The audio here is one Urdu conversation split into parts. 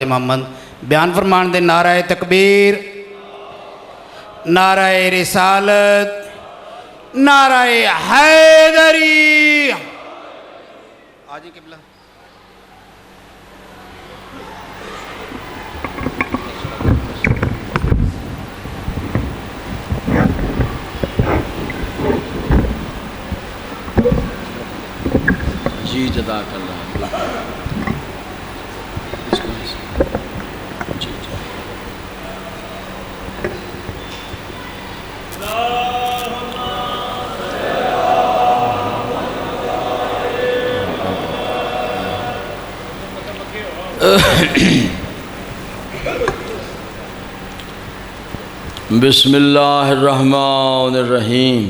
محمد بیان فرمان دے نعرہ تکبیر، نعرہ رسالت، نعرہ حیدری۔ آجی قبلہ جی جزاک اللہ۔ بسم اللہ الرحمن الرحیم۔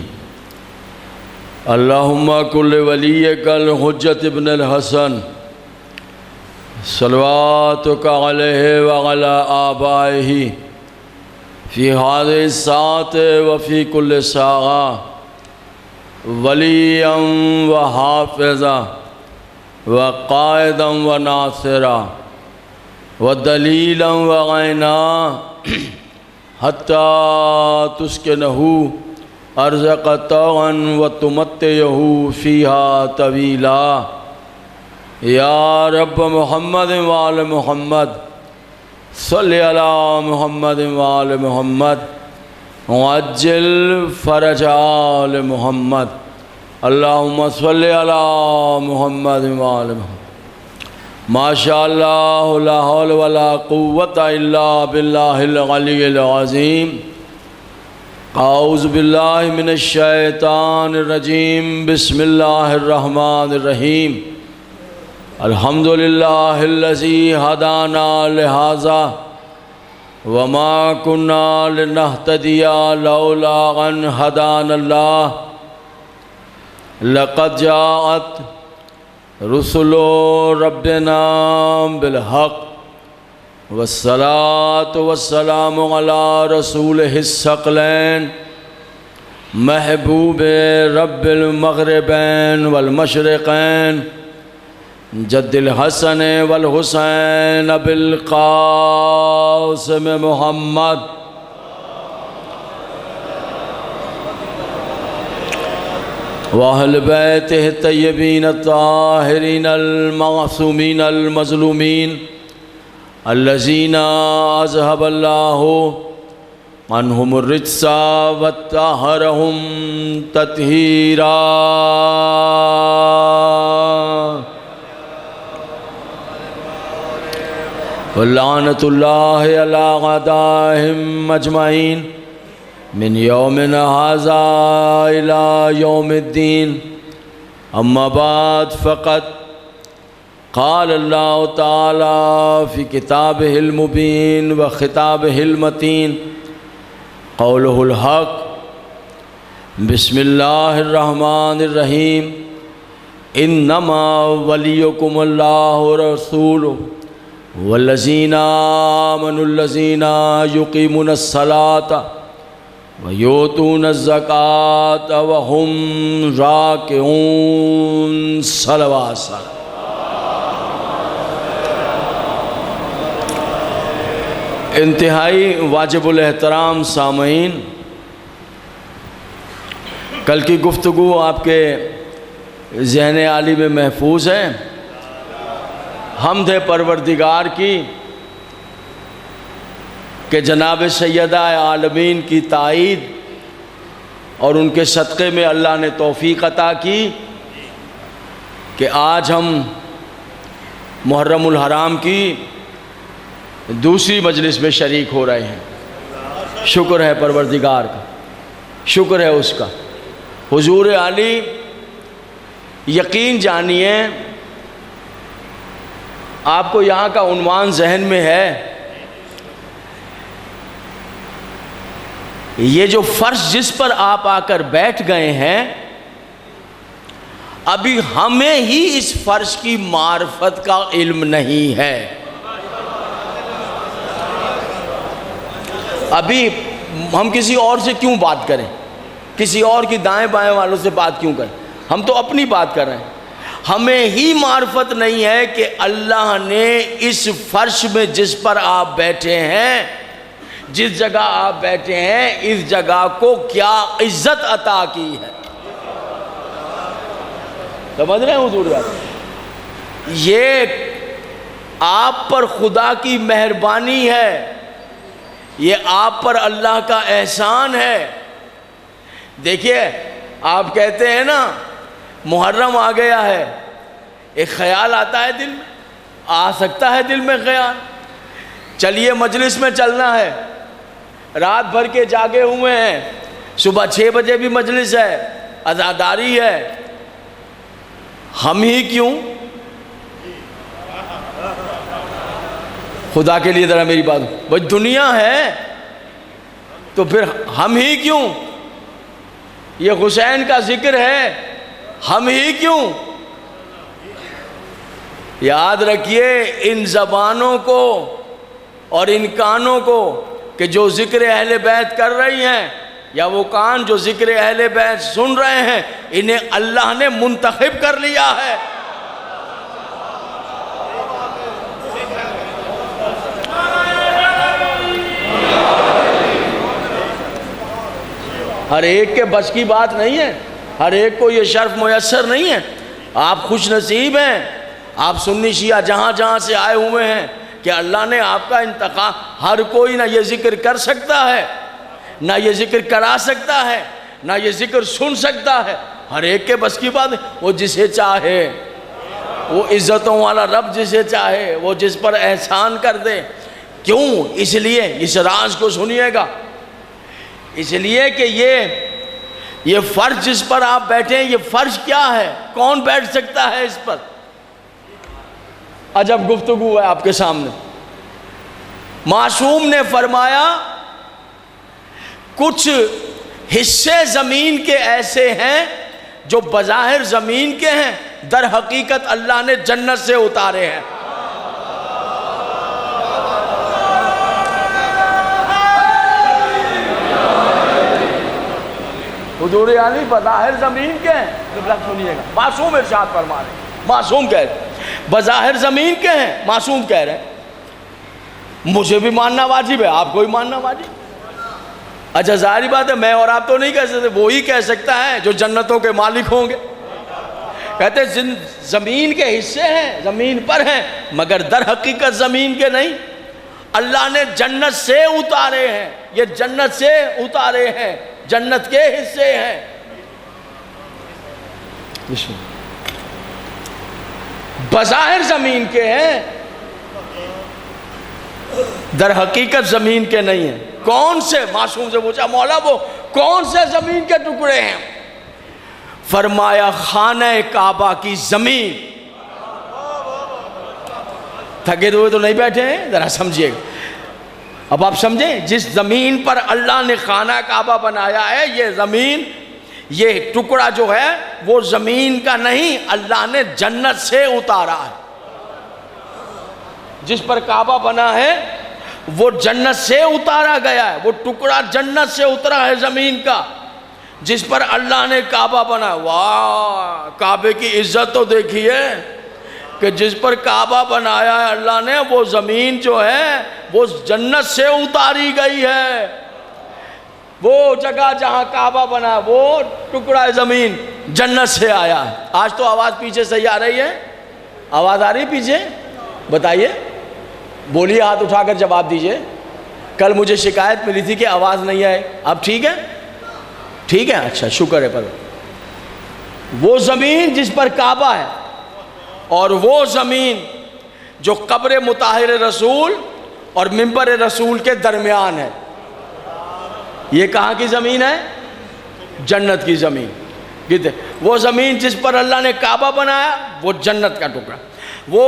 اللہم کل ولیک الحجت ابن الحسن صلواتک علیہ وعلی آبائہ فی هذه الساعة وفی کل ساعة ولیا وحافظا وقائدا وناصرا ودلیلا وعینا حتی تسکنہ ارزق طوعا وتمتعہ فیہا طویلا۔ یا رب محمد وآل محمد صلی علی محمد وآل محمد وعجل فرج آل محمد۔ اللہم صلی علی محمد وآل محمد۔ ماشاءاللہ لا حول ولا قوة الا باللہ العلی العظیم۔ اعوذ باللہ من الشیطان الرجیم۔ بسم اللہ الرحمن الرحیم۔ الحمدللہ الذی ہدانا لہذا وما كنا لنہتدی لولا ان ہدانا اللہ۔ لقد جاءت رسل ربنا بالحق والصلاة والسلام على رسوله الثقلین محبوب رب المغربین والمشرقین جد الحسن والحسین بالقاسم محمد وأہل بیتہ الطیبین الطاہرین المعصومین المظلومین الذین اذہب اللہ عنہم الرجس وطہرہم تطہیرا۔ ولعنۃ اللہ علی اعدائہم اجمعین من یومنا ھذا الی یوم الدین۔ اما بعد فقد قال اللہ تعالی فی کتابہ المبین و خطابہ المتین قولہ الحق۔ بسم اللہ الرحمن الرحیم۔ انما ولیکم اللہ ورسولہ والذین آمنوا الذین یقیمون الصلاۃ وَيُؤْتُونَ الزَّكَاةَ وَهُمْ رَاكِعُونَ۔ صلوات انتہائی واجب الاحترام سامعین، کل کی گفتگو آپ کے ذہن عالی میں محفوظ ہے۔ حمد ہے پروردگار کی کہ جناب سیدہ عالمین کی تائید اور ان کے صدقے میں اللہ نے توفیق عطا کی کہ آج ہم محرم الحرام کی دوسری مجلس میں شریک ہو رہے ہیں۔ شکر ہے پروردگار کا، شکر ہے اس کا۔ حضور علی یقین جانیے، آپ کو یہاں کا عنوان ذہن میں ہے، یہ جو فرش جس پر آپ آ کر بیٹھ گئے ہیں، ابھی ہمیں ہی اس فرش کی معرفت کا علم نہیں ہے۔ ابھی ہم کسی اور سے کیوں بات کریں، کسی اور کی دائیں بائیں والوں سے بات کیوں کریں، ہم تو اپنی بات کر رہے ہیں۔ ہمیں ہی معرفت نہیں ہے کہ اللہ نے اس فرش میں جس پر آپ بیٹھے ہیں، جس جگہ آپ بیٹھے ہیں، اس جگہ کو کیا عزت عطا کی ہے۔ سمجھ رہے ہیں حضور بات؟ یہ آپ پر خدا کی مہربانی ہے، یہ آپ پر اللہ کا احسان ہے۔ دیکھیے آپ کہتے ہیں نا محرم آ گیا ہے، ایک خیال آتا ہے دل میں، آ سکتا ہے دل میں خیال، چلیے مجلس میں چلنا ہے، رات بھر کے جاگے ہوئے ہیں، صبح 6 بجے بھی مجلس ہے، عزاداری ہے، ہم ہی کیوں؟ خدا کے لیے ذرا میری بات، بھائی دنیا ہے تو پھر ہم ہی کیوں؟ یہ حسین کا ذکر ہے، ہم ہی کیوں؟ یاد رکھیے ان زبانوں کو اور ان کانوں کو کہ جو ذکر اہل بیت کر رہی ہیں، یا وہ کان جو ذکر اہل بیت سن رہے ہیں، انہیں اللہ نے منتخب کر لیا ہے۔ ہر ایک کے بس کی بات نہیں ہے، ہر ایک کو یہ شرف میسر نہیں ہے۔ آپ خوش نصیب ہیں، آپ سنی شیعہ جہاں جہاں سے آئے ہوئے ہیں کہ اللہ نے آپ کا انتخاب، ہر کوئی نہ یہ ذکر کر سکتا ہے، نہ یہ ذکر کرا سکتا ہے، نہ یہ ذکر سن سکتا ہے، ہر ایک کے بس کی بات ہے۔ وہ جسے چاہے، وہ عزتوں والا رب جسے چاہے، وہ جس پر احسان کر دے۔ کیوں؟ اس لیے اس راز کو سنیے گا، اس لیے کہ یہ فرش جس پر آپ بیٹھے ہیں، یہ فرش کیا ہے؟ کون بیٹھ سکتا ہے اس پر؟ عجب گفتگو ہے آپ کے سامنے۔ معصوم نے فرمایا کچھ حصے زمین کے ایسے ہیں جو بظاہر زمین کے ہیں، در حقیقت اللہ نے جنت سے اتارے ہیں۔ حضور علی بظاہر زمین کے ہیں، سنیے گا، معصوم ارشاد فرما رہے ہیں، معصوم کہہ رہے ہیں بظاہر زمین کے ہیں، معصوم کہہ رہے ہیں مجھے بھی ماننا واجب ہے، آپ کو بھی ماننا واجب۔ اچھا ظاہری بات ہے میں اور آپ تو نہیں کہہ سکتے، وہی کہہ سکتا ہے جو جنتوں کے مالک ہوں گے۔ کہتے زمین کے حصے ہیں، زمین پر ہیں، مگر در حقیقت زمین کے نہیں، اللہ نے جنت سے اتارے ہیں، یہ جنت سے اتارے ہیں، جنت کے حصے ہیں۔ بظاہر زمین کے ہیں، در حقیقت زمین کے نہیں ہیں۔ کون سے؟ معصوم سے پوچھا مولا وہ کون سے زمین کے ٹکڑے ہیں؟ فرمایا خانہ کعبہ کی زمین۔ تھکے ہوئے تو نہیں بیٹھے ہیں، ذرا سمجھیے گا۔ اب آپ سمجھیں، جس زمین پر اللہ نے خانہ کعبہ بنایا ہے، یہ زمین، یہ ٹکڑا جو ہے وہ زمین کا نہیں، اللہ نے جنت سے اتارا ہے۔ جس پر کعبہ بنا ہے وہ جنت سے اتارا گیا ہے، وہ ٹکڑا جنت سے اترا ہے زمین کا، جس پر اللہ نے کعبہ بنا۔ واہ، کعبے کی عزت تو دیکھیے کہ جس پر کعبہ بنایا ہے اللہ نے، وہ زمین جو ہے وہ جنت سے اتاری گئی ہے۔ وہ جگہ جہاں کعبہ بنا وہ ٹکڑا زمین جنت سے آیا ہے۔ آج تو آواز پیچھے صحیح آ رہی ہے؟ آواز آ رہی پیچھے؟ بتائیے، بولیے، ہاتھ اٹھا کر جواب دیجئے۔ کل مجھے شکایت ملی تھی کہ آواز نہیں آئے، اب ٹھیک ہے؟ ٹھیک ہے، اچھا شکر ہے۔ پر وہ زمین جس پر کعبہ ہے اور وہ زمین جو قبر مطہر رسول اور منبر رسول کے درمیان ہے، یہ کہاں کی زمین ہے؟ جنت کی زمین۔ وہ زمین جس پر اللہ نے کعبہ بنایا وہ جنت کا ٹکڑا، وہ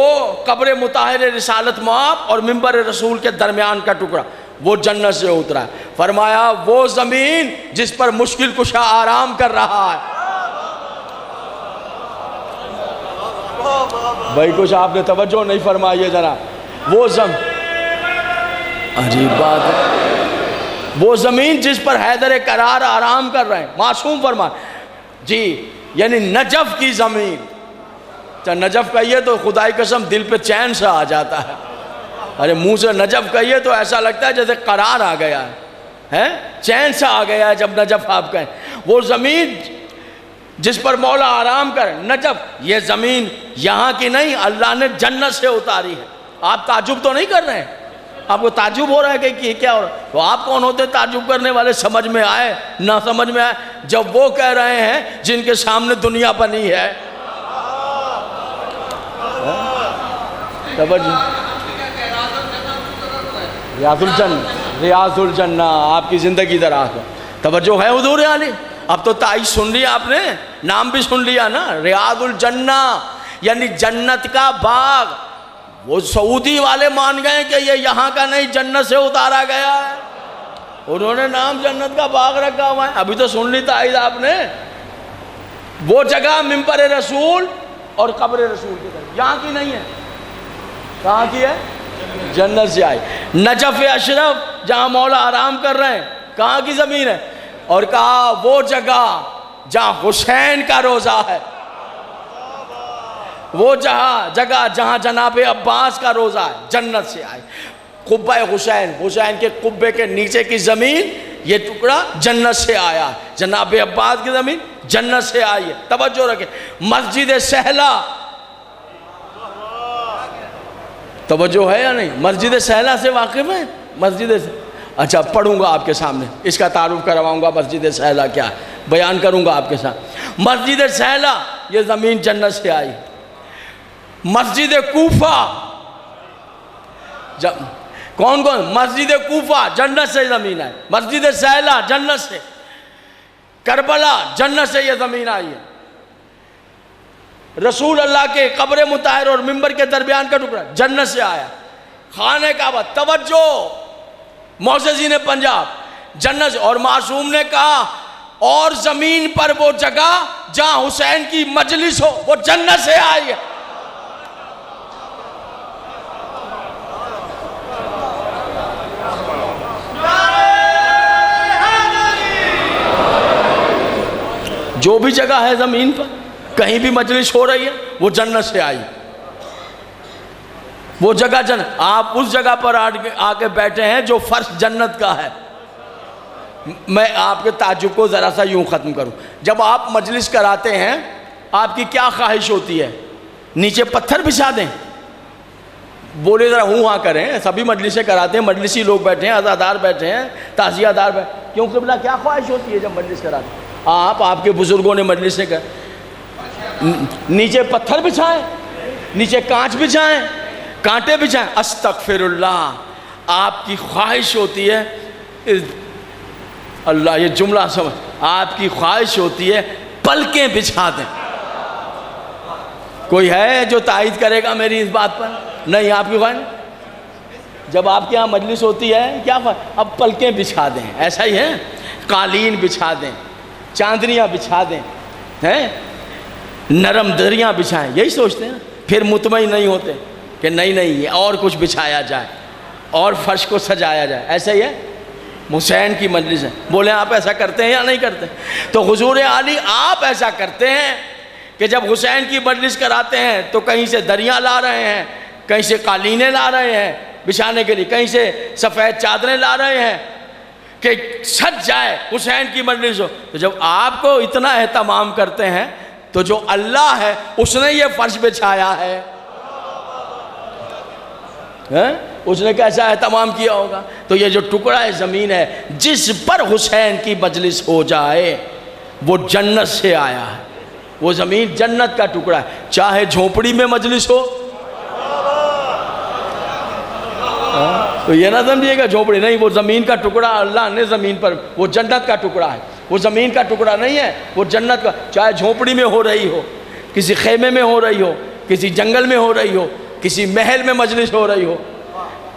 قبر مطہر رسالت مآب اور منبر رسول کے درمیان کا ٹکڑا وہ جنت سے اترا ہے۔ فرمایا وہ زمین جس پر مشکل کشا آرام کر رہا ہے۔ بھائی کچھ آپ نے توجہ نہیں فرمائی ہے ذرا۔ وہ عجیب بات ہے، وہ زمین جس پر حیدر کرار آرام کر رہے ہیں، معصوم فرمان جی، یعنی نجف کی زمین، تو نجف کہیے تو خدائی قسم دل پہ چین سا آ جاتا ہے. ارے منہ سے نجف کہیے تو ایسا لگتا ہے جیسے قرار آ گیا ہے, چین سا آ گیا ہے جب نجف آپ کہیں. وہ زمین جس پر مولا آرام کرے, نجف یہ زمین یہاں کی نہیں, اللہ نے جنت سے اتاری ہے. آپ تعجب تو نہیں کر رہے ہیں؟ آپ کو تعجب ہو رہا ہے کہ یہ کیا ہو رہا ہے؟ تو آپ کون ہوتے تعجب کرنے والے؟ سمجھ میں آئے نہ سمجھ میں آئے, جب وہ کہہ رہے ہیں جن کے سامنے دنیا بنی ہے. ریاض الجنہ آپ کی زندگی دراز ہے. توجہ ہے حضور علی؟ اب تو تائید سن لیا آپ نے, نام بھی سن لیا نا, ریاض الجنہ یعنی جنت کا باغ. وہ سعودی والے مان گئے کہ یہ یہاں کا نہیں, جنت سے اتارا گیا ہے. انہوں نے نام جنت کا باغ رکھا ہوا ہے. ابھی تو سن لی تائید آپ نے. وہ جگہ منبر رسول اور قبر رسول کی طرف, یہاں کی نہیں ہے. کہاں کی ہے؟ جنت سے آئی. نجف اشرف جہاں مولا آرام کر رہے ہیں, کہاں کی زمین ہے؟ اور کہا وہ جگہ جہاں حسین کا روزہ ہے, وہ جگہ جہاں جناب عباس کا روزہ ہے, جنت سے آئی. قبہ حسین, حسین کے قبے کے نیچے کی زمین, یہ ٹکڑا جنت سے آیا ہے. جناب عباس کی زمین جنت سے آئی ہے. توجہ رکھیں. مسجد سہلا, توجہ ہے یا نہیں؟ مسجد سہلا سے واقف ہے؟ اچھا پڑھوں گا آپ کے سامنے, اس کا تعارف کرواؤں گا. مسجد سہلا کیا ہے بیان کروں گا آپ کے ساتھ. مسجد سہلا یہ زمین جنت سے آئی. مسجد کوفہ, کون مسجد کوفہ جنت سے زمین آئی. مسجد سہلا جنت سے. کربلا جنت سے یہ زمین آئی ہے. رسول اللہ کے قبر مطہر اور منبر کے درمیان کا ٹکڑا جنت سے آیا. خانہ کعبہ, توجہ, معززین پنجاب, جنت سے. اور معصوم نے کہا اور زمین پر وہ جگہ جہاں حسین کی مجلس ہو, وہ جنت سے آئی ہے. جو بھی جگہ ہے زمین پر کہیں بھی مجلس ہو رہی ہے, وہ جنت سے آئی. وہ جگہ جنت. آپ اس جگہ پر آ کے بیٹھے ہیں جو فرش جنت کا ہے. میں آپ کے تعجب کو ذرا سا یوں ختم کروں. جب آپ مجلس کراتے ہیں, آپ کی کیا خواہش ہوتی ہے؟ نیچے پتھر بچھا دیں؟ بولے ذرا ہوں ہاں کریں. سبھی مجلسیں کراتے ہیں, مجلسی لوگ بیٹھے ہیں, عزادار بیٹھے ہیں, تعزیہ دار بیٹھے ہیں. کیوں قبلہ کیا خواہش ہوتی ہے جب مجلس کراتے ہیں؟ آپ کے بزرگوں نے مجلسیں کر, نیچے پتھر بچھائیں, نیچے کانچ بچھائیں, کانٹے بچھائیں. استغفر اللہ. آپ کی خواہش ہوتی ہے, اللہ یہ جملہ سمجھ, آپ کی خواہش ہوتی ہے پلکیں بچھا دیں. کوئی ہے جو تائید کرے گا میری اس بات پر؟ نہیں. آپ کی خواہش جب آپ کے یہاں مجلس ہوتی ہے کیا خواہش؟ اب پلکیں بچھا دیں. ایسا ہی ہے, قالین بچھا دیں, چاندنیاں بچھا دیں, ہیں نرم دریاں بچھائیں. یہی سوچتے ہیں. پھر مطمئن نہیں ہوتے کہ نہیں یہ اور کچھ بچھایا جائے اور فرش کو سجایا جائے. ایسا ہی ہے. حسین کی مجلس ہے, بولیں آپ ایسا کرتے ہیں یا نہیں کرتے؟ تو حضور علی آپ ایسا کرتے ہیں کہ جب حسین کی مجلس کراتے ہیں تو کہیں سے دریاں لا رہے ہیں, کہیں سے قالینیں لا رہے ہیں بچھانے کے لیے, کہیں سے سفید چادریں لا رہے ہیں کہ سج جائے حسین کی مجلس ہو. تو جب آپ کو اتنا اہتمام کرتے ہیں تو جو اللہ ہے اس نے یہ فرش بچھایا ہے, اس نے کیسا اہتمام کیا ہوگا. تو یہ جو ٹکڑا ہے زمین ہے جس پر حسین کی مجلس ہو جائے وہ جنت سے آیا ہے. وہ زمین جنت کا ٹکڑا ہے, چاہے جھونپڑی میں مجلس ہو. تو یہ نہ سمجھیے گا جھونپڑی نہیں, وہ زمین کا ٹکڑا اللہ نے زمین پر, وہ جنت کا ٹکڑا ہے. وہ زمین کا ٹکڑا نہیں ہے, وہ جنت کا. چاہے جھونپڑی میں ہو رہی ہو, کسی خیمے میں ہو رہی ہو, کسی جنگل میں ہو رہی ہو, کسی محل میں مجلس ہو رہی ہو,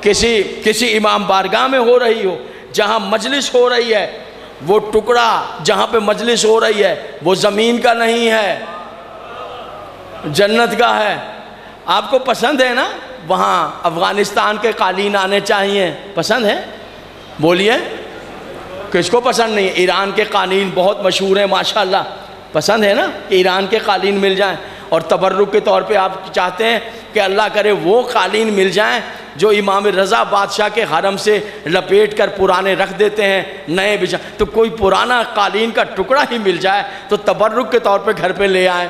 کسی امام بارگاہ میں ہو رہی ہو, جہاں مجلس ہو رہی ہے وہ ٹکڑا جہاں پہ مجلس ہو رہی ہے وہ زمین کا نہیں ہے, جنت کا ہے. آپ کو پسند ہے نا وہاں افغانستان کے قالین آنے چاہیے؟ پسند ہے؟ بولیے کس کو پسند نہیں؟ ایران کے قالین بہت مشہور ہیں ماشاءاللہ. پسند ہے نا کہ ایران کے قالین مل جائیں. اور تبرک کے طور پہ آپ چاہتے ہیں کہ اللہ کرے وہ قالین مل جائیں جو امام رضا بادشاہ کے حرم سے لپیٹ کر پرانے رکھ دیتے ہیں نئے بچھا، تو کوئی پرانا قالین کا ٹکڑا ہی مل جائے تو تبرک کے طور پہ گھر پہ لے آئیں۔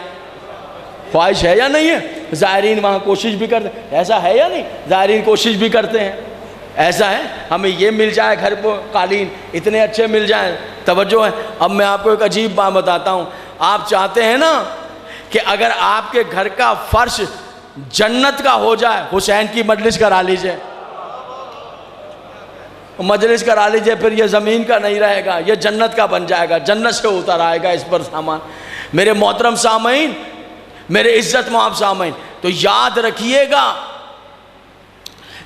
خواہش ہے یا نہیں ہے؟ زائرین وہاں کوشش بھی کرتے ہیں، ایسا ہے یا نہیں؟ زائرین کوشش بھی کرتے ہیں، ایسا ہے ہمیں یہ مل جائے گھر پہ قالین اتنے اچھے مل جائیں، توجہ ہے۔ اب میں آپ کو ایک عجیب بات بتاتا ہوں، آپ چاہتے ہیں نا کہ اگر آپ کے گھر کا فرش جنت کا ہو جائے، حسین کی مجلس کرا لیجئے، مجلس کرا لیجئے، پھر یہ زمین کا نہیں رہے گا، یہ جنت کا بن جائے گا، جنت سے اتر آئے گا اس پر سامان۔ میرے محترم سامعین، میرے عزت مآب سامعین، تو یاد رکھیے گا،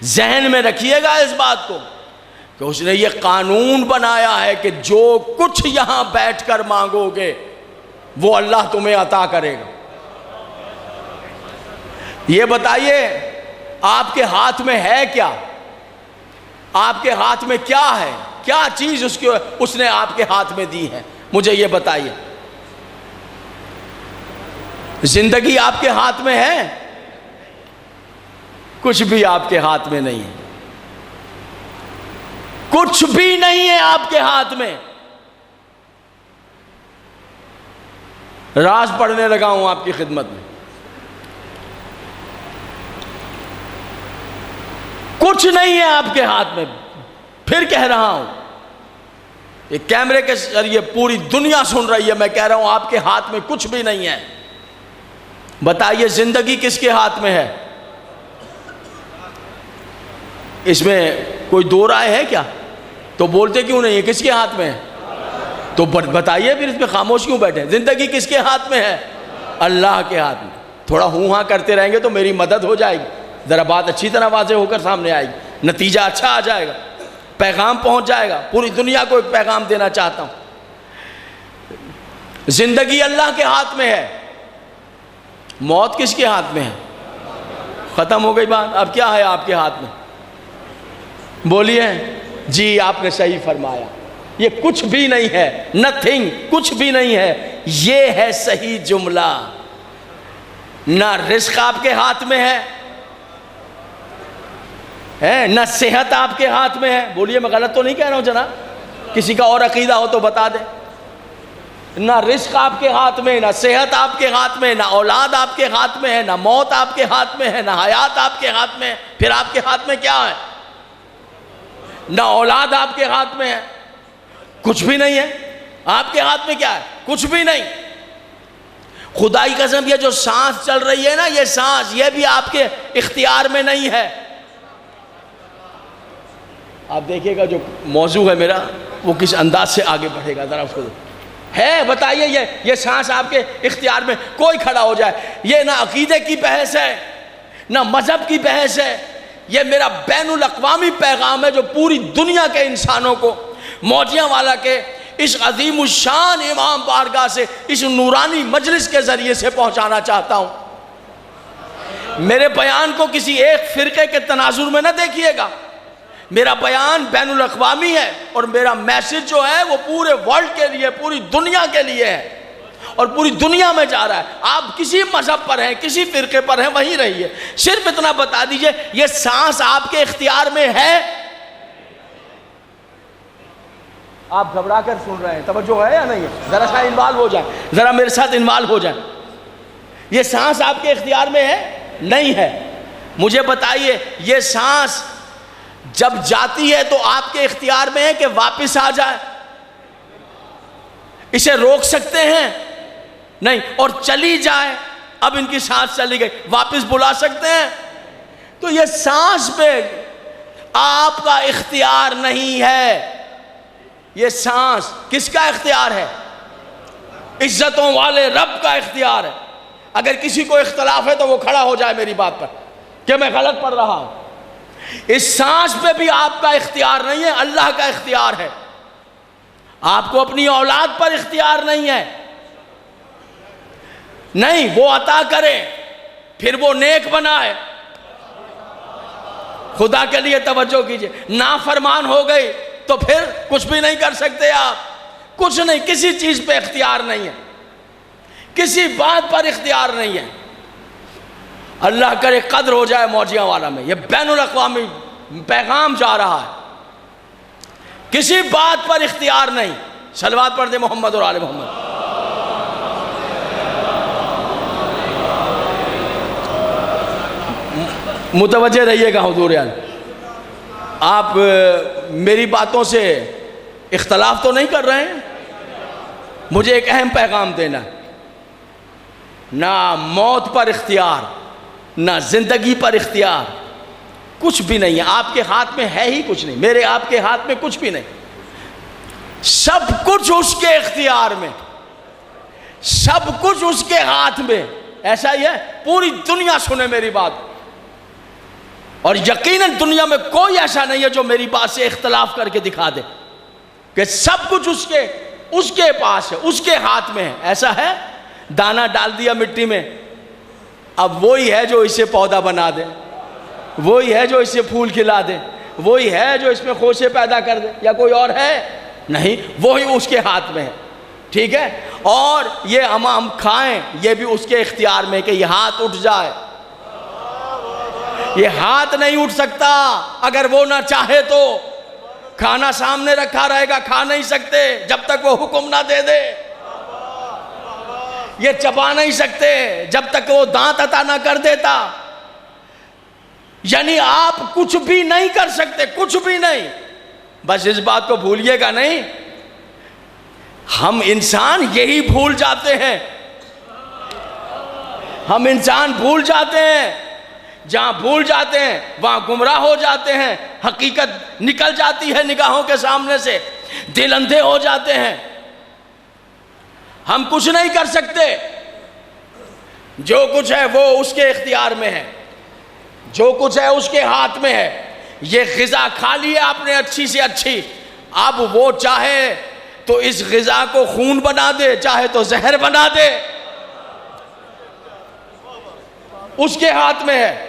ذہن میں رکھیے گا اس بات کو کہ اس نے یہ قانون بنایا ہے کہ جو کچھ یہاں بیٹھ کر مانگو گے وہ اللہ تمہیں عطا کرے گا۔ یہ بتائیے آپ کے ہاتھ میں ہے کیا؟ آپ کے ہاتھ میں کیا ہے؟ کیا چیز اس نے آپ کے ہاتھ میں دی ہے؟ مجھے یہ بتائیے۔ زندگی آپ کے ہاتھ میں ہے؟ کچھ بھی آپ کے ہاتھ میں نہیں ہے، کچھ بھی نہیں ہے آپ کے ہاتھ میں۔ راز پڑھنے لگا ہوں آپ کی خدمت میں، کچھ نہیں ہے آپ کے ہاتھ میں۔ پھر کہہ رہا ہوں، یہ کیمرے کے ذریعے پوری دنیا سن رہی ہے، میں کہہ رہا ہوں آپ کے ہاتھ میں کچھ بھی نہیں ہے۔ بتائیے زندگی کس کے ہاتھ میں ہے؟ اس میں کوئی دو رائے ہے کیا؟ تو بولتے کیوں نہیں ہے؟ کس کے ہاتھ میں ہے؟ تو بتائیے پھر اس پہ خاموش کیوں بیٹھے؟ زندگی کس کے ہاتھ میں ہے؟ اللہ کے ہاتھ میں۔ تھوڑا ہوں ہاں کرتے رہیں گے تو میری مدد ہو جائے گی، ذرا بات اچھی طرح واضح ہو کر سامنے آئے گی، نتیجہ اچھا آ جائے گا، پیغام پہنچ جائے گا۔ پوری دنیا کو ایک پیغام دینا چاہتا ہوں، زندگی اللہ کے ہاتھ میں ہے، موت کس کے ہاتھ میں ہے؟ ختم ہو گئی بات۔ اب کیا ہے آپ کے ہاتھ میں؟ بولیے جی، آپ نے صحیح فرمایا، یہ کچھ بھی نہیں ہے، نتھنگ، کچھ بھی نہیں ہے۔ یہ ہے صحیح جملہ۔ نہ رزق آپ کے ہاتھ میں ہے، نہ صحت آپ کے ہاتھ میں ہے۔ بولیے میں غلط تو نہیں کہہ رہا ہوں جناب، کسی کا اور عقیدہ ہو تو بتا دیں۔ نہ رزق آپ کے ہاتھ میں، نہ صحت آپ کے ہاتھ میں، نہ اولاد آپ کے ہاتھ میں ہے، نہ موت آپ کے ہاتھ میں ہے، نہ حیات آپ کے ہاتھ میں ہے۔ پھر آپ کے ہاتھ میں کیا ہے؟ نہ اولاد آپ کے ہاتھ میں ہے، کچھ بھی نہیں ہے۔ آپ کے ہاتھ میں کیا ہے؟ کچھ بھی نہیں۔ خدائی قسم، یہ جو سانس چل رہی ہے نا، یہ سانس، یہ بھی آپ کے اختیار میں نہیں ہے۔ آپ دیکھیے گا جو موضوع ہے میرا وہ کس انداز سے آگے بڑھے گا، ذرا اس کو ہے بتائیے۔ یہ سانس آپ کے اختیار میں کوئی کھڑا ہو جائے، یہ نہ عقیدے کی بحث ہے، نہ مذہب کی بحث ہے، یہ میرا بین الاقوامی پیغام ہے جو پوری دنیا کے انسانوں کو موجیاں والا کے اس عظیم الشان امام بارگاہ سے، اس نورانی مجلس کے ذریعے سے پہنچانا چاہتا ہوں۔ میرے بیان کو کسی ایک فرقے کے تناظر میں نہ دیکھیے گا، میرا بیان بین الاقوامی ہے، اور میرا میسج جو ہے وہ پورے ورلڈ کے لیے، پوری دنیا کے لیے ہے، اور پوری دنیا میں جا رہا ہے۔ آپ کسی مذہب پر ہیں، کسی فرقے پر ہیں، وہیں رہیے، صرف اتنا بتا دیجئے یہ سانس آپ کے اختیار میں ہے؟ آپ گھبرا کر سن رہے ہیں، توجہ ہے یا نہیں ہے؟ ذرا سا انوالو ہو جائیں، ذرا میرے ساتھ انوالو ہو جائیں۔ یہ سانس آپ کے اختیار میں ہے؟ نہیں ہے۔ مجھے بتائیے یہ سانس جب جاتی ہے تو آپ کے اختیار میں ہے کہ واپس آ جائے؟ اسے روک سکتے ہیں؟ نہیں۔ اور چلی جائے، اب ان کی سانس چلی گئی، واپس بلا سکتے ہیں؟ تو یہ سانس پہ آپ کا اختیار نہیں ہے۔ یہ سانس کس کا اختیار ہے؟ عزتوں والے رب کا اختیار ہے۔ اگر کسی کو اختلاف ہے تو وہ کھڑا ہو جائے میری بات پر کہ میں غلط پڑھ رہا ہوں۔ اس سانس پہ بھی آپ کا اختیار نہیں ہے، اللہ کا اختیار ہے۔ آپ کو اپنی اولاد پر اختیار نہیں ہے، نہیں، وہ عطا کرے پھر وہ نیک بنائے۔ خدا کے لیے توجہ کیجئے، نافرمان ہو گئی تو پھر کچھ بھی نہیں کر سکتے آپ، کچھ نہیں، کسی چیز پہ اختیار نہیں ہے، کسی بات پر اختیار نہیں ہے۔ اللہ کرے قدر ہو جائے موجیاں والا میں. یہ بین الاقوامی پیغام جا رہا ہے, کسی بات پر اختیار نہیں. صلوات پڑھ دے محمد اور آل محمد. متوجہ رہیے گا حضور یار, آپ میری باتوں سے اختلاف تو نہیں کر رہے ہیں؟ مجھے ایک اہم پیغام دینا, نہ موت پر اختیار, نہ زندگی پر اختیار, کچھ بھی نہیں ہے. آپ کے ہاتھ میں ہے ہی کچھ نہیں, میرے آپ کے ہاتھ میں کچھ بھی نہیں. سب کچھ اس کے اختیار میں, سب کچھ اس کے ہاتھ میں. ایسا ہی ہے, پوری دنیا سنے میری بات, اور یقیناً دنیا میں کوئی ایسا نہیں ہے جو میری بات سے اختلاف کر کے دکھا دے کہ سب کچھ اس کے پاس ہے, اس کے ہاتھ میں ہے. ایسا ہے؟ دانہ ڈال دیا مٹی میں, اب وہی ہے جو اسے پودا بنا دے, وہی ہے جو اسے پھول کھلا دے, وہی ہے جو اس میں خوشے پیدا کر دے, یا کوئی اور ہے؟ نہیں, وہی اس کے ہاتھ میں ہے. ٹھیک ہے, اور یہ ہم کھائیں یہ بھی اس کے اختیار میں کہ یہ ہاتھ اٹھ جائے. یہ ہاتھ نہیں اٹھ سکتا اگر وہ نہ چاہے تو. کھانا سامنے رکھا رہے گا, کھا نہیں سکتے جب تک وہ حکم نہ دے دے. یہ چبا نہیں سکتے جب تک وہ دانت عطا نہ کر دیتا. یعنی آپ کچھ بھی نہیں کر سکتے, کچھ بھی نہیں. بس اس بات کو بھولیے گا نہیں, ہم انسان یہی بھول جاتے ہیں. ہم انسان بھول جاتے ہیں, جہاں بھول جاتے ہیں وہاں گمراہ ہو جاتے ہیں. حقیقت نکل جاتی ہے نگاہوں کے سامنے سے, دل اندھے ہو جاتے ہیں. ہم کچھ نہیں کر سکتے, جو کچھ ہے وہ اس کے اختیار میں ہے, جو کچھ ہے اس کے ہاتھ میں ہے. یہ غذا کھا لی ہے آپ نے اچھی سے اچھی, اب وہ چاہے تو اس غذا کو خون بنا دے, چاہے تو زہر بنا دے, اس کے ہاتھ میں ہے.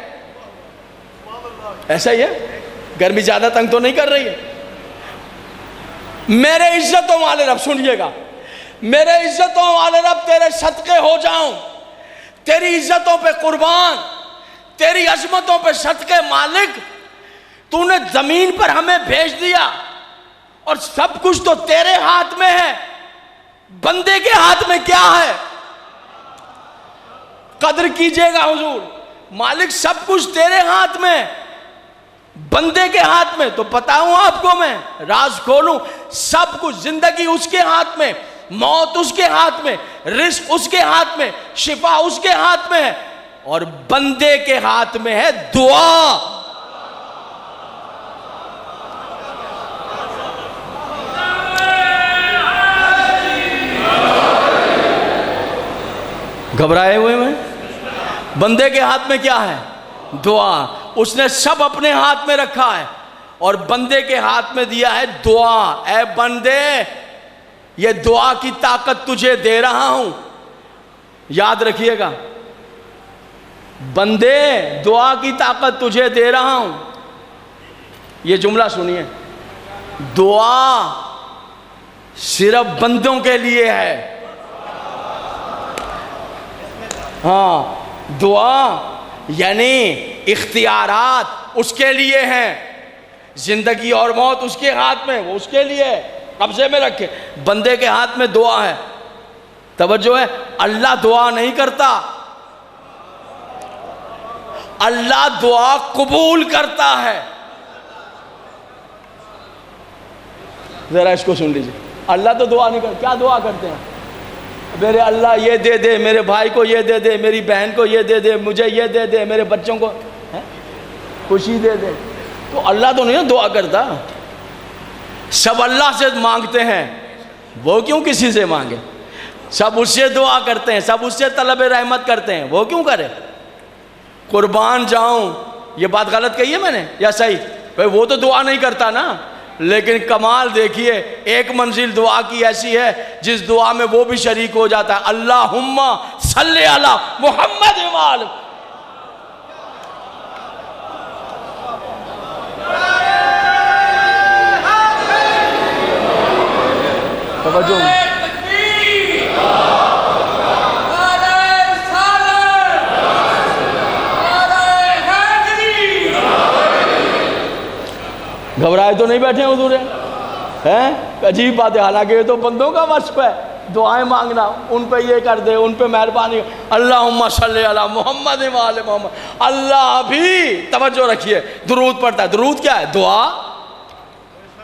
ایسا ہی ہے, گرمی زیادہ تنگ تو نہیں کر رہی ہے. میرے عزتوں والے رب سنیے گا, میرے عزتوں والے رب تیرے صدقے ہو جاؤں, تیری عزتوں پہ قربان, تیری عظمتوں پہ صدقے مالک. تو نے زمین پر ہمیں بھیج دیا اور سب کچھ تو تیرے ہاتھ میں ہے, بندے کے ہاتھ میں کیا ہے؟ قدر کیجئے گا حضور. مالک سب کچھ تیرے ہاتھ میں, بندے کے ہاتھ میں. تو بتاؤں آپ کو, میں راز کھولوں, سب کچھ, زندگی اس کے ہاتھ میں, موت اس کے ہاتھ میں, رزق اس کے ہاتھ میں, شفا اس کے ہاتھ میں ہے, اور بندے کے ہاتھ میں ہے دعا. گھبرائے ہوئے میں؟ بندے کے ہاتھ میں کیا ہے؟ دعا. اس نے سب اپنے ہاتھ میں رکھا ہے اور بندے کے ہاتھ میں دیا ہے دعا. اے بندے, یہ دعا کی طاقت تجھے دے رہا ہوں, یاد رکھیے گا. بندے, دعا کی طاقت تجھے دے رہا ہوں. یہ جملہ سنیے, دعا صرف بندوں کے لیے ہے. ہاں, دعا یعنی اختیارات اس کے لیے ہیں, زندگی اور موت اس کے ہاتھ میں, وہ اس کے لیے قبضے میں رکھے. بندے کے ہاتھ میں دعا ہے. توجہ ہے, اللہ دعا نہیں کرتا, اللہ دعا قبول کرتا ہے. ذرا اس کو سن لیجیے. اللہ تو دعا نہیں کرتا, کیا دعا کرتے ہیں؟ میرے اللہ یہ دے دے, میرے بھائی کو یہ دے دے, میری بہن کو یہ دے دے, مجھے یہ دے دے, میرے بچوں کو خوشی دے دے. تو اللہ تو نہیں دعا کرتا. سب اللہ سے مانگتے ہیں, وہ کیوں کسی سے مانگے؟ سب اس سے دعا کرتے ہیں, سب اس سے طلب رحمت کرتے ہیں, وہ کیوں کرے؟ قربان جاؤں, یہ بات غلط کہی ہے میں نے یا صحیح؟ بھائی وہ تو دعا نہیں کرتا نا, لیکن کمال دیکھیے, ایک منزل دعا کی ایسی ہے جس دعا میں وہ بھی شریک ہو جاتا ہے. اللہم صلی علی محمد وآل. توجہ, گھبرائے تو نہیں بیٹھے حضور ہیں؟ عجیب بات ہے، حالانکہ یہ تو بندوں کا وصف ہے، دعائیں مانگنا، ان پہ یہ کر دے، ان پہ مہربانی، اللہم صلی علی محمد و آل محمد۔ اللہ بھی توجہ رکھیے درود پڑھتا ہے، درود کیا ہے؟ دعا،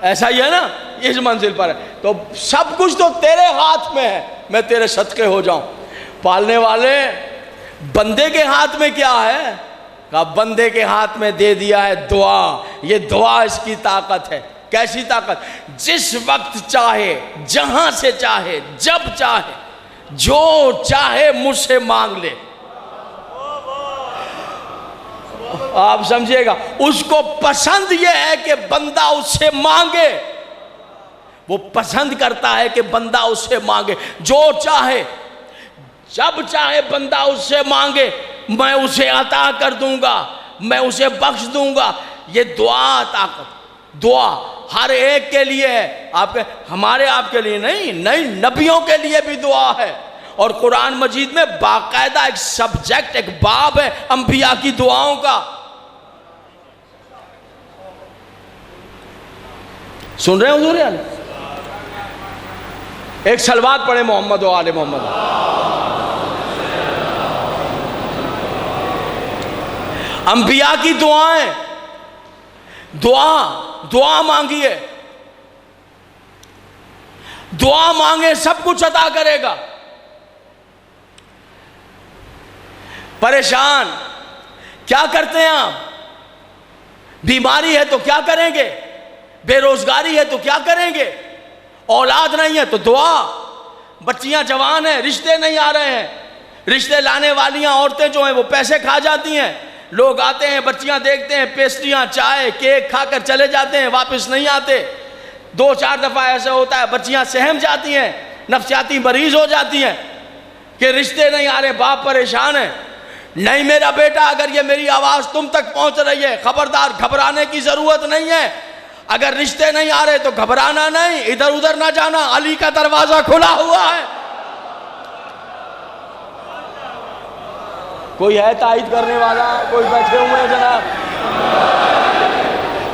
ایسا ہی ہے نا، اس منزل پر ہے، تو سب کچھ تو تیرے ہاتھ میں ہے، میں تیرے صدقے ہو جاؤں۔ پالنے والے بندے کے ہاتھ میں کیا ہے؟ کہا بندے کے ہاتھ میں دے دیا ہے دعا، یہ دعا اس کی طاقت ہے۔ کیسی طاقت؟ جس وقت چاہے، جہاں سے چاہے، جب چاہے، جو چاہے مجھ سے مانگ لے۔ آپ سمجھئے گا، اس کو پسند یہ ہے کہ بندہ اس سے مانگے، وہ پسند کرتا ہے کہ بندہ اس سے مانگے، جو چاہے جب چاہے بندہ اس سے مانگے، میں اسے عطا کر دوں گا، میں اسے بخش دوں گا۔ یہ دعا طاقت، دعا ہر ایک کے لیے ہے، ہمارے آپ کے لیے نہیں، نبیوں کے لیے بھی دعا ہے۔ اور قرآن مجید میں باقاعدہ ایک سبجیکٹ، ایک باب ہے انبیاء کی دعاؤں کا۔ سن رہے ہیں حضور یعنی؟ ایک صلوات پڑھیں محمد و آل محمد۔ انبیاء کی دعائیں، دعا مانگیے، دعا مانگے سب کچھ عطا کرے گا۔ پریشان کیا کرتے ہیں آپ؟ بیماری ہے تو کیا کریں گے؟ بے روزگاری ہے تو کیا کریں گے؟ اولاد نہیں ہے تو دعا۔ بچیاں جوان ہیں، رشتے نہیں آ رہے ہیں، رشتے لانے والیاں عورتیں جو ہیں وہ پیسے کھا جاتی ہیں، لوگ آتے ہیں، بچیاں دیکھتے ہیں، پیسٹریاں، چائے، کیک کھا کر چلے جاتے ہیں، واپس نہیں آتے۔ 2-4 دفعہ ایسا ہوتا ہے، بچیاں سہم جاتی ہیں، نفسیاتی مریض ہو جاتی ہیں کہ رشتے نہیں آ رہے، باپ پریشان ہے۔ نہیں میرا بیٹا، اگر یہ میری آواز تم تک پہنچ رہی ہے، خبردار، گھبرانے کی ضرورت نہیں ہے۔ اگر رشتے نہیں آ رہے تو گھبرانا نہیں، ادھر ادھر نہ جانا، علی کا دروازہ کھلا ہوا ہے۔ کوئی ہے تائید کرنے والا؟ کوئی بیٹھے ہوئے ہیں جناب؟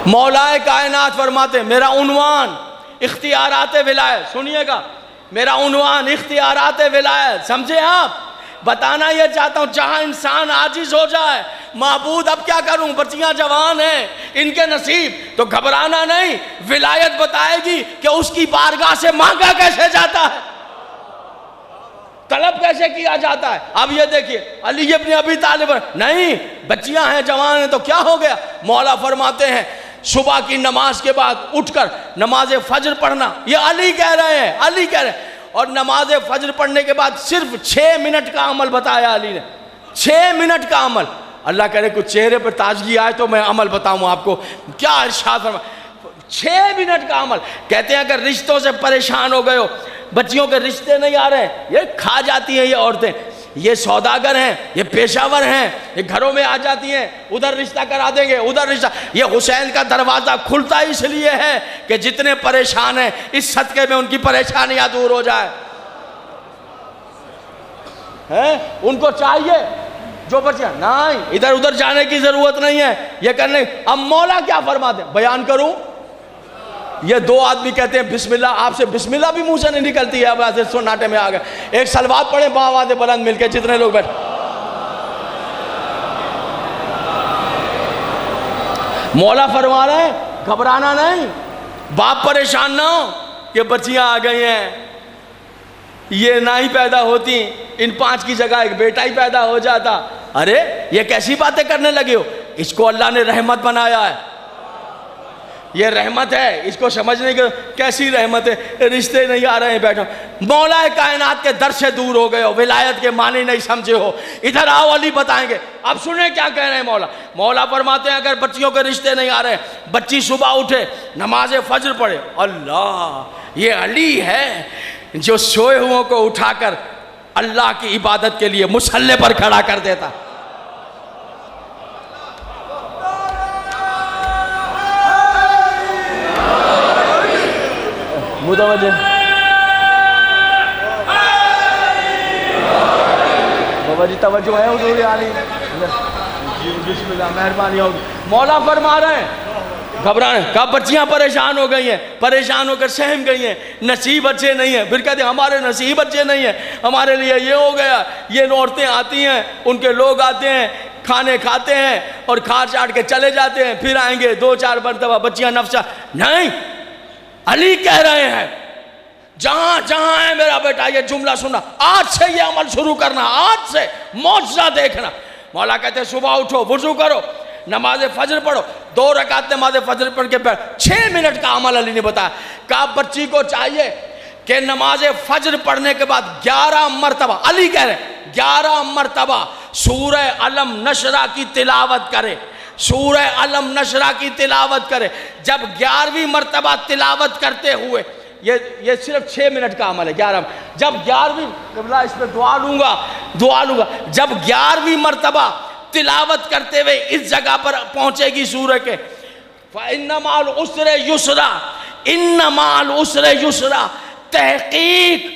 مولا کائنات فرماتے ہیں میرا عنوان اختیارات ولایت، سنیے گا، میرا عنوان اختیارات ولایت، سمجھے آپ؟ بتانا یہ چاہتا ہوں جہاں انسان عاجز ہو جائے، معبود اب کیا کروں، بچیاں جوان ہیں، ان کے نصیب، تو گھبرانا نہیں، ولایت بتائے گی کہ اس کی بارگاہ سے مانگا کیسے جاتا ہے، طلب کیسے کیا جاتا ہے۔ اب یہ دیکھیے علی ابن ابی طالب، نہیں بچیاں ہیں، جوان ہیں تو کیا ہو گیا؟ مولا فرماتے ہیں صبح کی نماز کے بعد اٹھ کر نماز فجر پڑھنا، یہ علی کہہ رہے ہیں، علی کہہ رہے ہیں، اور نماز فجر پڑھنے کے بعد صرف 6 منٹ کا عمل بتایا علی نے، 6 منٹ کا عمل۔ اللہ کہہ رہے کچھ چہرے پر تازگی آئے تو میں عمل بتاؤں آپ کو، کیا ارشاد فرمایا، 6 منٹ کا عمل۔ کہتے ہیں اگر رشتوں سے پریشان ہو گئے ہو، بچیوں کے رشتے نہیں آ رہے، یہ کھا جاتی ہیں یہ عورتیں، یہ سوداگر ہیں، یہ پیشاور ہیں، یہ گھروں میں آ جاتی ہیں، ادھر رشتہ کرا دیں گے، ادھر رشتہ۔ یہ حسین کا دروازہ کھلتا اس لیے ہے کہ جتنے پریشان ہیں اس صدقے میں ان کی پریشانیاں دور ہو جائے۔ ان کو چاہیے جو بچے نہیں، ادھر ادھر جانے کی ضرورت نہیں ہے، یہ کرنے۔ اب مولا کیا فرماتے ہیں، بیان کروں؟ یہ 2 آدمی کہتے ہیں بسم اللہ، آپ سے بسم اللہ بھی منہ سے نہیں نکلتی ہے، اب ایسے سناٹے میں آ گئے۔ ایک صلوات پڑھیں باآواز بلند مل کے، جتنے لوگ بیٹھے۔ مولا فرما رہے ہیں گھبرانا نہیں، باپ پریشان نہ ہو کہ بچیاں آ گئی ہیں، یہ نہ ہی پیدا ہوتی، ان 5 کی جگہ ایک بیٹا ہی پیدا ہو جاتا۔ ارے یہ کیسی باتیں کرنے لگے ہو، اس کو اللہ نے رحمت بنایا ہے، یہ رحمت ہے، اس کو سمجھنے کی کیسی رحمت ہے، رشتے نہیں آ رہے ہیں، بیٹھو۔ مولا کائنات کے در سے دور ہو گئے ہو، ولایت کے معنی نہیں سمجھے ہو، ادھر آؤ علی بتائیں گے۔ اب سنیں کیا کہہ رہے ہیں مولا۔ مولا فرماتے ہیں اگر بچیوں کے رشتے نہیں آ رہے، بچی صبح اٹھے نماز فجر پڑھے، اللہ یہ علی ہے جو سوئے ہوں کو اٹھا کر اللہ کی عبادت کے لیے مصلی پر کھڑا کر دیتا۔ متوجہ بابا جی توجہ ہے حضور علی، بسم اللہ، مہربانی ہوگی۔ مولا فرما رہے ہیں گھبرانے کہا بچیاں پریشان ہو گئی ہیں، پریشان ہو کر سہم گئی ہیں، نصیب اچھے نہیں ہیں. پھر کہتے ہیں ہمارے نصیب اچھے نہیں ہیں، ہمارے لیے یہ ہو گیا. یہ عورتیں آتی ہیں، ان کے لوگ آتے ہیں، کھانے کھاتے ہیں اور کھا چاٹ کے چلے جاتے ہیں، پھر آئیں گے 2-4 مرتبہ. بچیاں نفسہ نہیں، علی کہہ رہے ہیں جہاں جہاں ہے میرا بیٹا یہ جملہ سننا، آج سے یہ عمل شروع کرنا، آج سے معجزہ دیکھنا. مولا کہتے ہیں صبح اٹھو، وضو کرو، نماز فجر پڑھو، 2 رکعت نماز فجر پڑھ کے بیٹھ. 6 منٹ کا عمل علی نے بتایا. کہا بچی کو چاہیے کہ نماز فجر پڑھنے کے بعد 11 مرتبہ، علی کہہ رہے ہیں 11 مرتبہ سورہ علم نشرہ کی تلاوت کرے، سورہ علم نشرہ کی تلاوت کرے. جب 11ویں مرتبہ تلاوت کرتے ہوئے، یہ صرف 6 منٹ کا عمل ہے. 11 جب 11ویں، قبلہ اس پہ دعا لوں گا، جب 11ویں مرتبہ تلاوت کرتے ہوئے اس جگہ پر پہنچے گی سورہ کے فَإِنَّ مَعَ الْعُسْرِ يُسْرًا، إِنَّ مَعَ الْعُسْرِ يُسْرًا، تحقیق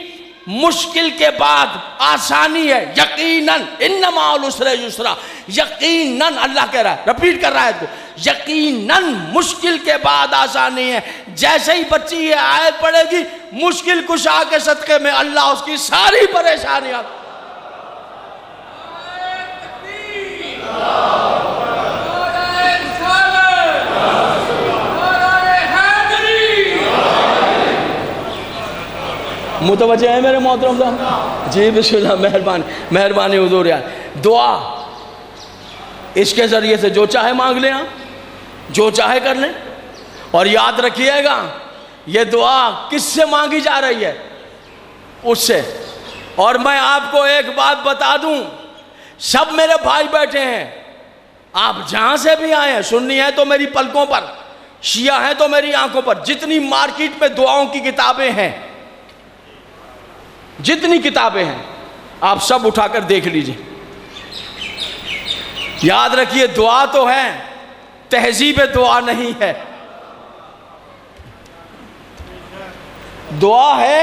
مشکل کے بعد آسانی ہے. یقیناً إِنَّ مَعَ الْعُسْرِ يُسْرًا، یقیناً اللہ کہہ رہا ہے، رپیٹ کر رہا ہے تو یقیناً مشکل کے بعد آسانی ہے. جیسے ہی بچی یہ آیت پڑھے گی، مشکل کشا کے صدقے میں اللہ اس کی ساری پریشانیاں. متوجہ ہے میرے محترم صاحب؟ جی بسم اللہ، مہربانی مہربانی حضور. یار دعا اس کے ذریعے سے جو چاہے مانگ لیں، جو چاہے کر لیں. اور یاد رکھیے گا یہ دعا کس سے مانگی جا رہی ہے؟ اس سے. اور میں آپ کو ایک بات بتا دوں، سب میرے بھائی بیٹھے ہیں، آپ جہاں سے بھی آئے ہیں، سنی ہے تو میری پلکوں پر، شیعہ ہیں تو میری آنکھوں پر. جتنی مارکیٹ میں دعاؤں کی کتابیں ہیں، جتنی کتابیں ہیں، آپ سب اٹھا کر دیکھ لیجئے. یاد رکھیے دعا تو ہے، تہذیب دعا نہیں ہے. دعا ہے،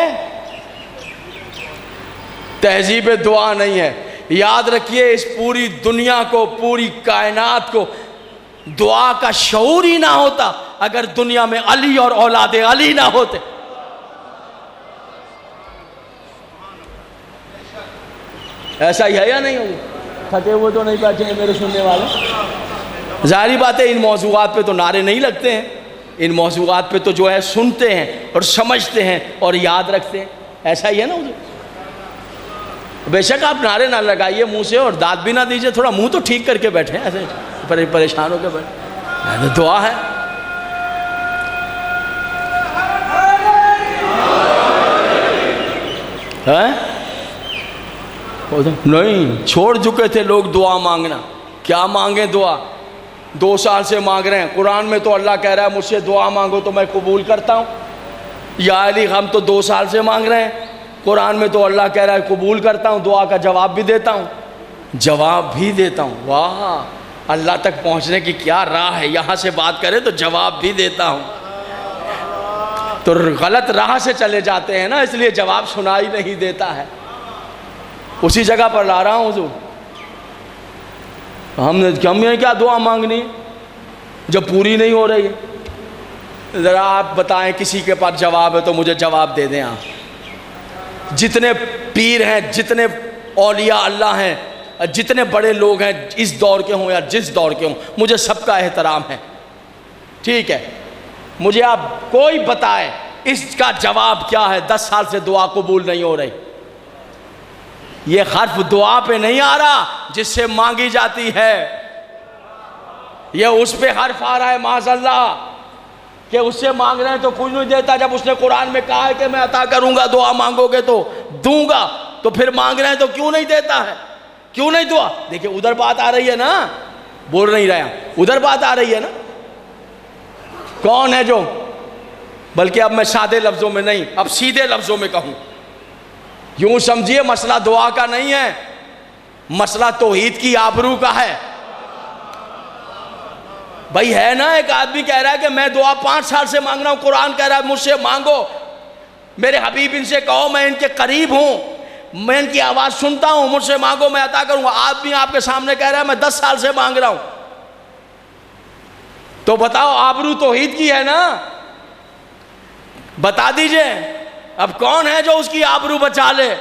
تہذیب دعا نہیں ہے. یاد رکھیے اس پوری دنیا کو، پوری کائنات کو دعا کا شعور ہی نہ ہوتا اگر دنیا میں علی اور اولاد علی نہ ہوتے. ایسا ہی ہے یا نہیں ہوگا؟ تھکے ہوئے تو نہیں بیٹھے ہیں میرے سننے والے؟ ظاہری بات ہے ان موضوعات پہ تو نعرے نہیں لگتے ہیں، ان موضوعات پہ تو جو ہے سنتے ہیں اور سمجھتے ہیں اور یاد رکھتے ہیں. ایسا ہی ہے نا حضور؟ بے شک آپ نعرے نہ لگائیے منہ سے اور داد بھی نہ دیجئے، تھوڑا منہ تو ٹھیک کر کے بیٹھے، ایسے پریشان ہو کے بیٹھے. دعا ہے. نہیں چھوڑ چکے تھے لوگ دعا مانگنا. کیا مانگیں دعا؟ 2 سال سے مانگ رہے ہیں. قرآن میں تو اللہ کہہ رہا ہے مجھ سے دعا مانگو تو میں قبول کرتا ہوں. یا علی ہم تو 2 سال سے مانگ رہے ہیں، قرآن میں تو اللہ کہہ رہا ہے قبول کرتا ہوں، دعا کا جواب بھی دیتا ہوں. جواب بھی دیتا ہوں. واہ، اللہ تک پہنچنے کی کیا راہ ہے. یہاں سے بات کرے تو جواب بھی دیتا ہوں. تو غلط راہ سے چلے جاتے ہیں نا، اس لیے جواب سنائی نہیں دیتا ہے. اسی جگہ پر لا رہا ہوں حضور. ہم نے کیا دعا مانگنی جب پوری نہیں ہو رہی ہے؟ ذرا آپ بتائیں کسی کے پاس جواب ہے تو مجھے جواب دے دیں. آپ جتنے پیر ہیں، جتنے اولیاء اللہ ہیں، جتنے بڑے لوگ ہیں اس دور کے ہوں یا جس دور کے ہوں، مجھے سب کا احترام ہے. ٹھیک ہے، مجھے آپ کوئی بتائے اس کا جواب کیا ہے. 10 سال سے دعا قبول نہیں ہو رہی. یہ حرف دعا پہ نہیں آ رہا جس سے مانگی جاتی ہے، یہ اس پہ حرف آ رہا ہے معاذ اللہ کہ اس سے مانگ رہے ہیں تو کچھ نہیں دیتا. جب اس نے قرآن میں کہا ہے کہ میں عطا کروں گا، دعا مانگو گے تو دوں گا، تو پھر مانگ رہے ہیں تو کیوں نہیں دیتا ہے؟ کیوں نہیں دعا؟ دیکھیں ادھر بات آ رہی ہے نا، بول نہیں رہے ہیں، ادھر بات آ رہی ہے نا. کون ہے جو؟ بلکہ اب میں سادے لفظوں میں نہیں، اب سیدھے لفظوں میں کہوں. یوں سمجھیے مسئلہ دعا کا نہیں ہے، مسئلہ توحید کی آبرو کا ہے. بھائی ہے نا، ایک آدمی کہہ رہا ہے کہ میں دعا 5 سال سے مانگ رہا ہوں، قرآن کہہ رہا ہے مجھ سے مانگو، میرے حبیب ان سے کہو میں ان کے قریب ہوں، میں ان کی آواز سنتا ہوں، مجھ سے مانگو میں عطا کروں گا. آدمی آپ کے سامنے کہہ رہا ہے میں 10 سال سے مانگ رہا ہوں. تو بتاؤ آبرو توحید کی ہے نا؟ بتا دیجئے اب کون ہے جو اس کی آبرو بچا لے؟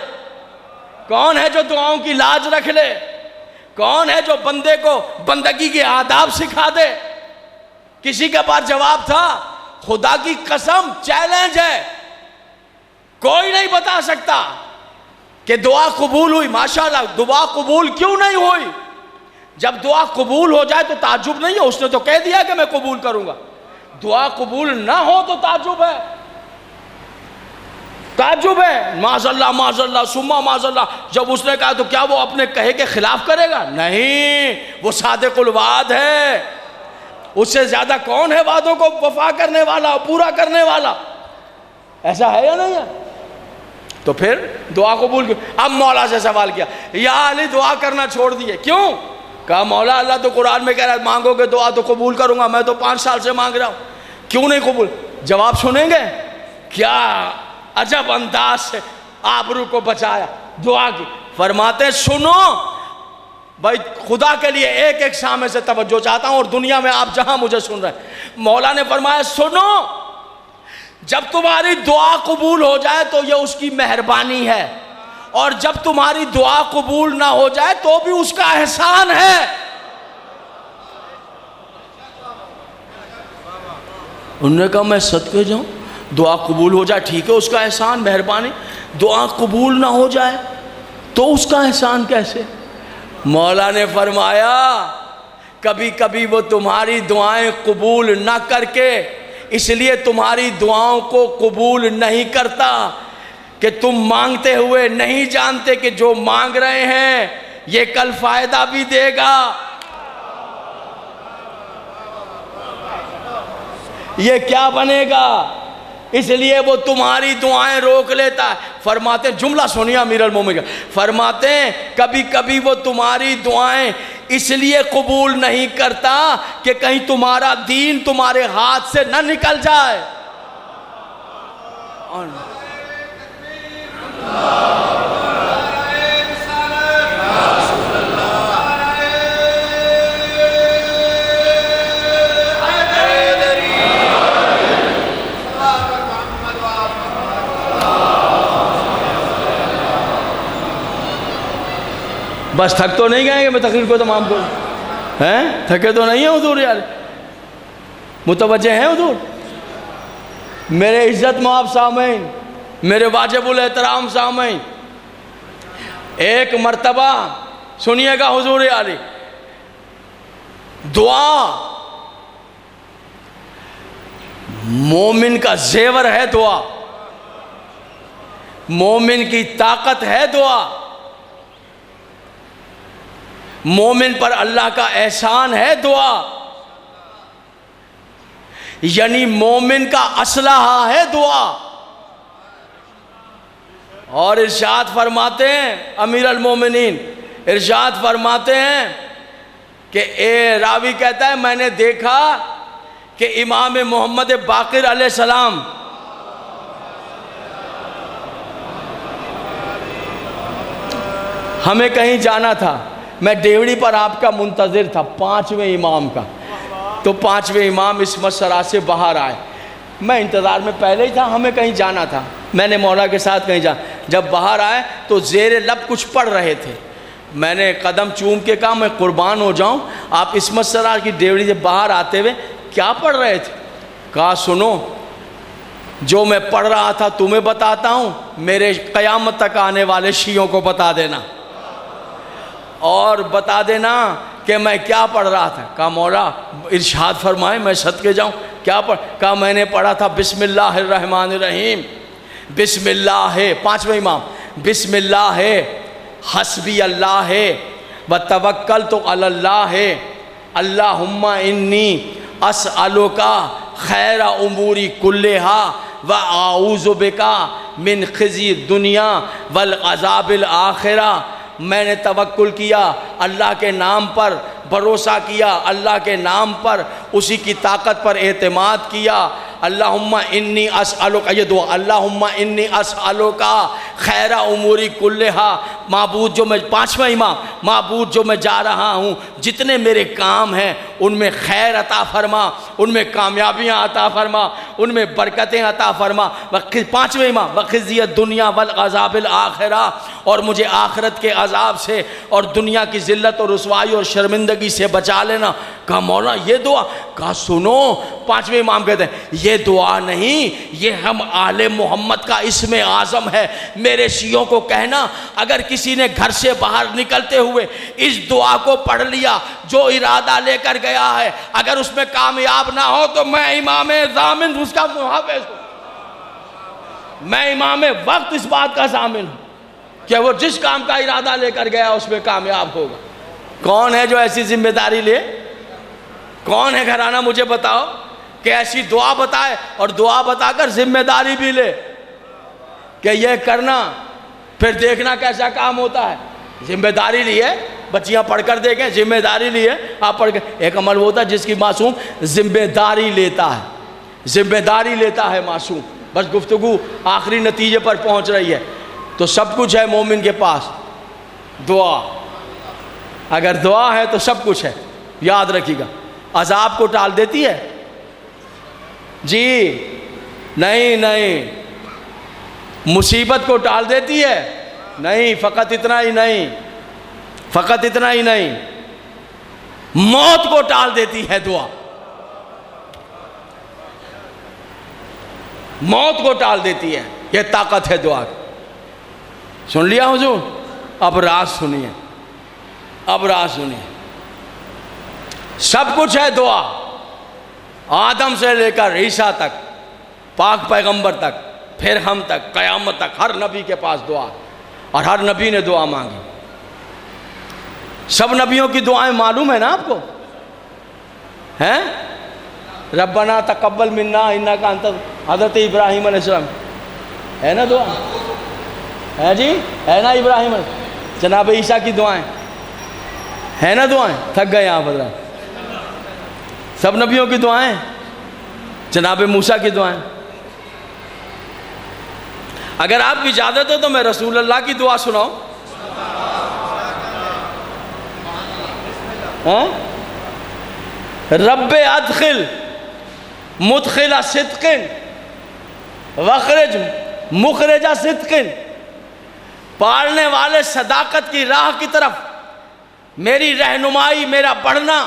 کون ہے جو دعاؤں کی لاج رکھ لے؟ کون ہے جو بندے کو بندگی کے آداب سکھا دے؟ کسی کے پاس جواب تھا؟ خدا کی قسم چیلنج ہے، کوئی نہیں بتا سکتا کہ دعا قبول ہوئی۔ ماشاءاللہ دعا قبول کیوں نہیں ہوئی؟ جب دعا قبول ہو جائے تو تعجب نہیں ہے، اس نے تو کہہ دیا کہ میں قبول کروں گا۔ دعا قبول نہ ہو تو تعجب ہے، تعجب ہے، معاذ اللہ ثم معاذ اللہ۔ جب اس نے کہا تو کیا وہ اپنے کہے کے خلاف کرے گا؟ نہیں، وہ صادق الوعد ہے۔ اس سے زیادہ کون ہے وعدوں کو وفا کرنے والا، پورا کرنے والا؟ ایسا ہے یا نہیں ہے؟ تو پھر دعا قبول کیوں؟ اب مولا سے سوال کیا، یا علی دعا کرنا چھوڑ دیے کیوں؟ کہا مولا اللہ تو قرآن میں کہہ رہا ہے مانگو گے دعا تو قبول کروں گا، میں تو 5 سال سے مانگ رہا ہوں، کیوں نہیں قبول؟ جواب سنیں گے؟ کیا عجب انداز سے آبرو کو بچایا، دعا کی۔ فرماتے سنو بھائی، خدا کے لیے ایک ایک سامنے سے توجہ چاہتا ہوں، اور دنیا میں آپ جہاں مجھے سن رہے ہیں، مولا نے فرمایا سنو، جب تمہاری دعا قبول ہو جائے تو یہ اس کی مہربانی ہے، اور جب تمہاری دعا قبول نہ ہو جائے تو بھی اس کا احسان ہے۔ انہوں نے کہا میں صدقے جاؤں، دعا قبول ہو جائے ٹھیک ہے، اس کا احسان مہربانی، دعا قبول نہ ہو جائے تو اس کا احسان کیسے؟ مولا نے فرمایا کبھی کبھی وہ تمہاری دعائیں قبول نہ کر کے اس لیے تمہاری دعاؤں کو قبول نہیں کرتا کہ تم مانگتے ہوئے نہیں جانتے کہ جو مانگ رہے ہیں یہ کل فائدہ بھی دے گا، یہ کیا بنے گا، اس لیے وہ تمہاری دعائیں روک لیتا ہے۔ فرماتے ہیں، جملہ سنیے امیر المومنین کا، فرماتے ہیں کبھی کبھی وہ تمہاری دعائیں اس لیے قبول نہیں کرتا کہ کہیں تمہارا دین تمہارے ہاتھ سے نہ نکل جائے۔ بس تھک تو نہیں گئے کہ میں تقریر کو تمام کروں؟ تھکے تو نہیں ہیں حضور؟ یار متوجہ ہیں حضور؟ میرے عزت مآب سامعین، میرے واجب الاحترام سامعین، ایک مرتبہ سنیے گا حضور علی، دعا مومن کا زیور ہے، دعا مومن کی طاقت ہے، دعا مومن پر اللہ کا احسان ہے، دعا یعنی مومن کا اسلحہ ہے دعا۔ اور ارشاد فرماتے ہیں امیر المومنین، ارشاد فرماتے ہیں کہ اے راوی کہتا ہے میں نے دیکھا کہ امام محمد باقر علیہ السلام ہمیں کہیں جانا تھا، میں ڈیوڑی پر آپ کا منتظر تھا 5ویں امام کا، تو 5ویں امام عصمت سرا سے باہر آئے، میں انتظار میں پہلے ہی تھا، ہمیں کہیں جانا تھا، میں نے مولا کے ساتھ کہیں جانا، جب باہر آئے تو زیر لب کچھ پڑھ رہے تھے، میں نے قدم چوم کے کہا میں قربان ہو جاؤں، آپ عصمت سرا کی ڈیوڑی سے باہر آتے ہوئے کیا پڑھ رہے تھے؟ کہا سنو، جو میں پڑھ رہا تھا تمہیں بتاتا ہوں، میرے قیامت تک آنے والے شیعوں کو بتا دینا، اور بتا دینا کہ میں کیا پڑھ رہا تھا۔ کہا مولا ارشاد فرمائے، میں صدقے جاؤں، کیا پڑھ؟ کہا میں نے پڑھا تھا بسم اللہ الرحمن الرحیم، بسم اللہ ہے 5ویں امام، بسم اللہ ہے، حسبی اللہ ہے، وتوکلت علی اللہ ہے، اللہم انی اسألک خیر اموری کلہا واعوذ بک من خزی الدنیا والعذاب الآخرہ۔ میں نے توکل کیا اللہ کے نام پر، بھروسہ کیا اللہ کے نام پر، اسی کی طاقت پر اعتماد کیا، اللہم انی اسألک، یہ دعا، اللہم انی اسألک خیر اموری کلہا، معبود جو میں، پانچواں امام، معبود جو میں جا رہا ہوں جتنے میرے کام ہیں ان میں خیر عطا فرما، ان میں کامیابیاں عطا فرما، ان میں برکتیں عطا فرما، پانچویں امام وخزی الدنیا والعذاب الآخرہ، اور مجھے آخرت کے عذاب سے اور دنیا کی ذلت اور رسوائی اور شرمندگی سے بچا لینا۔ کہا مولا یہ دعا؟ کہا سنو، پانچویں امام کہتے ہیں یہ دعا نہیں، یہ ہم آل محمد کا اسم اعظم ہے۔ میرے شیعوں کو کہنا اگر کسی نے گھر سے باہر نکلتے ہوئے اس دعا کو پڑھ لیا جو ارادہ لے کر گیا ہے، اگر اس میں کامیاب نہ ہو تو میں امام ضامن اس کا محافظ ہوں، میں امام وقت اس بات کا ضامن ہوں کہ وہ جس کام کا ارادہ لے کر گیا اس میں کامیاب ہوگا۔ کون ہے جو ایسی ذمہ داری لے؟ کون ہے گھرانہ مجھے بتاؤ کہ ایسی دعا بتائے اور دعا بتا کر ذمہ داری بھی لے کہ یہ کرنا، پھر دیکھنا کیسا کام ہوتا ہے۔ ذمہ داری لیے، بچیاں پڑھ کر دیکھیں، ذمہ داری لیے، آپ پڑھ کے ایک عمل ہوتا ہے جس کی معصوم ذمہ داری لیتا ہے، ذمہ داری لیتا ہے معصوم۔ بس گفتگو آخری نتیجے پر پہنچ رہی ہے، تو سب کچھ ہے مومن کے پاس، دعا۔ اگر دعا ہے تو سب کچھ ہے، یاد رکھیے گا۔ عذاب کو ٹال دیتی ہے؟ جی نہیں نہیں۔ مصیبت کو ٹال دیتی ہے؟ نہیں، فقط اتنا ہی نہیں، فقط اتنا ہی نہیں، موت کو ٹال دیتی ہے دعا، موت کو ٹال دیتی ہے۔ یہ طاقت ہے دعا کی۔ سن لیا حضور؟ اب راز سنیے، اب راز سنیے۔ سب کچھ ہے دعا، آدم سے لے کر عیسیٰ تک، پاک پیغمبر تک، پھر ہم تک، قیامت تک، ہر نبی کے پاس دعا، اور ہر نبی نے دعا مانگی۔ سب نبیوں کی دعائیں معلوم ہے نا آپ کو؟ ہیں؟ ربنا تقبل منا انک انت، حضرت ابراہیم علیہ السلام ہے نا دعا؟ ہے جی؟ ہے نا ابراہیم؟ جناب عیسیٰ کی دعائیں ہے نا؟ دعائیں تھک گئے آپ حضرات؟ سب نبیوں کی دعائیں، جناب موسیٰ کی دعائیں۔ اگر آپ کی اجازت ہے تو میں رسول اللہ کی دعا سناؤں؟ رب ادخل مدخل صدق واخرج مخرج صدق، پالنے والے صداقت کی راہ کی طرف میری رہنمائی، میرا بڑھنا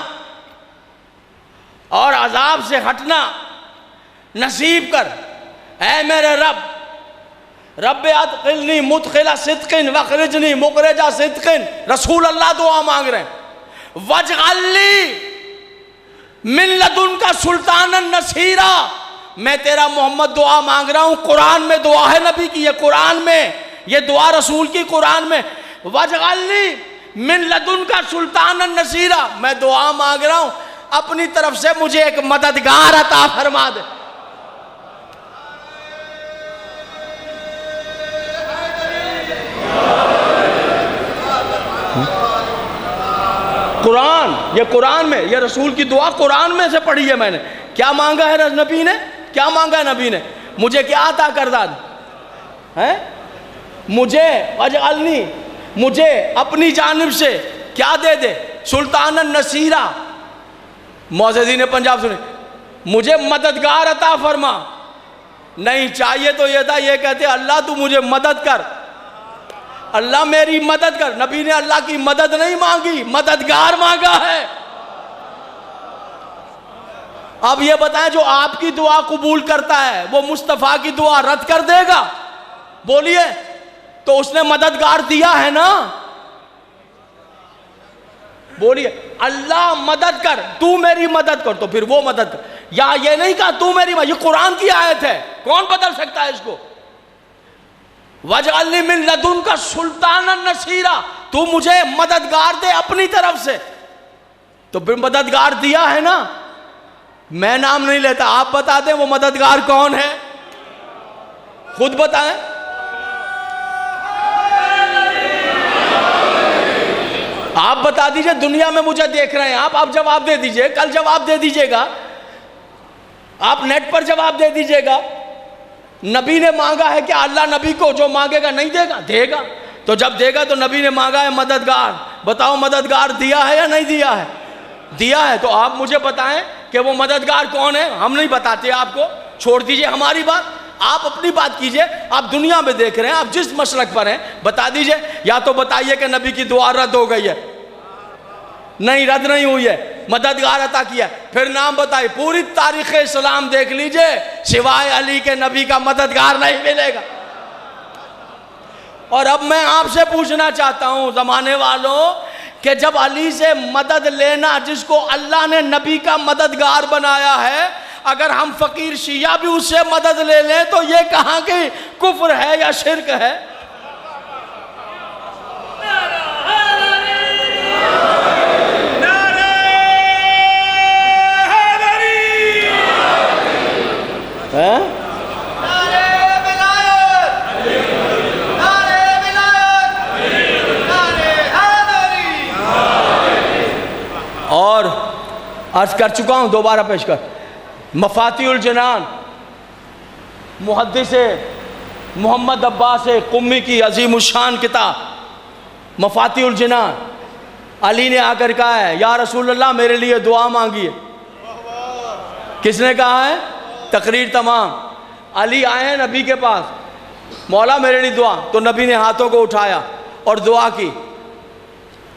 اور عذاب سے ہٹنا نصیب کر، اے میرے رب۔ رب ادخلنی مدخل صدق واخرجنی مخرج صدق، رسول اللہ دعا مانگ رہے ہیں۔ واجعل لی من لدنک سلطانا نصیرا، میں تیرا محمد دعا مانگ رہا ہوں، قرآن میں دعا ہے نبی کی، یہ قرآن میں، یہ دعا رسول کی قرآن میں۔ واجعل لی من لدنک سلطانا نصیرا، میں دعا مانگ رہا ہوں اپنی طرف سے مجھے ایک مددگار عطا فرما دے۔ قرآن، یہ قرآن میں، یہ رسول کی دعا قرآن میں سے پڑھی ہے میں نے۔ کیا مانگا ہے نبی نے؟ کیا مانگا ہے نبی نے؟ مجھے کیا عطا کردہ ہے؟ مجھے واجعلنی، مجھے اپنی جانب سے کیا دے دے؟ سلطان النصیرہ، معززین پنجاب سنے، مجھے مددگار عطا فرما۔ نہیں چاہیے تو یہ تھا، یہ کہتے اللہ تو مجھے مدد کر، اللہ میری مدد کر۔ نبی نے اللہ کی مدد نہیں مانگی، مددگار مانگا ہے۔ اب یہ بتائیں جو آپ کی دعا قبول کرتا ہے وہ مصطفیٰ کی دعا رد کر دے گا؟ بولیے، تو اس نے مددگار دیا ہے نا؟ بولیے اللہ مدد کر، تو میری مدد کر، تو پھر وہ مدد کر۔ یا یہ نہیں کہا تو میری مدد، یہ قرآن کی آیت ہے، کون بدل سکتا ہے اس کو؟ وَاجْعَلْنِي مِن لَدُنْكَ سُلْطَانًا نَصِيرًا، تو مجھے مددگار دے اپنی طرف سے، تو پھر مددگار دیا ہے نا؟ میں نام نہیں لیتا، آپ بتا دیں وہ مددگار کون ہے؟ خود بتائیں۔ آپ بتا دیجئے، دنیا میں مجھے دیکھ رہے ہیں آپ جواب دے دیجئے، کل جواب دے دیجئے گا۔ آپ نیٹ پر جواب دے دیجئے گا، نبی نے مانگا ہے کہ اللہ نبی کو جو مانگے گا نہیں دے گا؟ دے گا۔ تو جب دے گا تو نبی نے مانگا ہے مددگار، بتاؤ مددگار دیا ہے یا نہیں دیا ہے؟ دیا ہے۔ تو آپ مجھے بتائیں کہ وہ مددگار کون ہے؟ ہم نہیں بتاتے آپ کو، چھوڑ دیجئے ہماری بات، آپ اپنی بات کیجئے۔ آپ دنیا میں دیکھ رہے ہیں، آپ جس مسلک پر ہیں بتا دیجئے، یا تو بتائیے کہ نبی کی دعا رد ہو گئی ہے۔ نہیں، رد نہیں ہوئی ہے، مددگار عطا کیا ہے۔ پھر نام بتائیے، پوری تاریخ اسلام دیکھ لیجئے، سوائے علی کے نبی کا مددگار نہیں ملے گا۔ اور اب میں آپ سے پوچھنا چاہتا ہوں زمانے والوں کہ جب علی سے مدد لینا، جس کو اللہ نے نبی کا مددگار بنایا ہے، اگر ہم فقیر شیعہ بھی اس سے مدد لے لیں تو یہ کہاں کی کفر ہے یا شرک ہے؟ اور عرض کر چکا ہوں، دوبارہ پیش کر، مفاتیح الجنان محدث محمد عباس قمی کی عظیم الشان کتاب مفاتیح الجنان، علی نے آ کر کہا ہے یا رسول اللہ میرے لیے دعا مانگیے۔ کس نے کہا ہے؟ تقریر تمام۔ علی آئے ہیں نبی کے پاس، مولا میرے لیے دعا، تو نبی نے ہاتھوں کو اٹھایا اور دعا کی،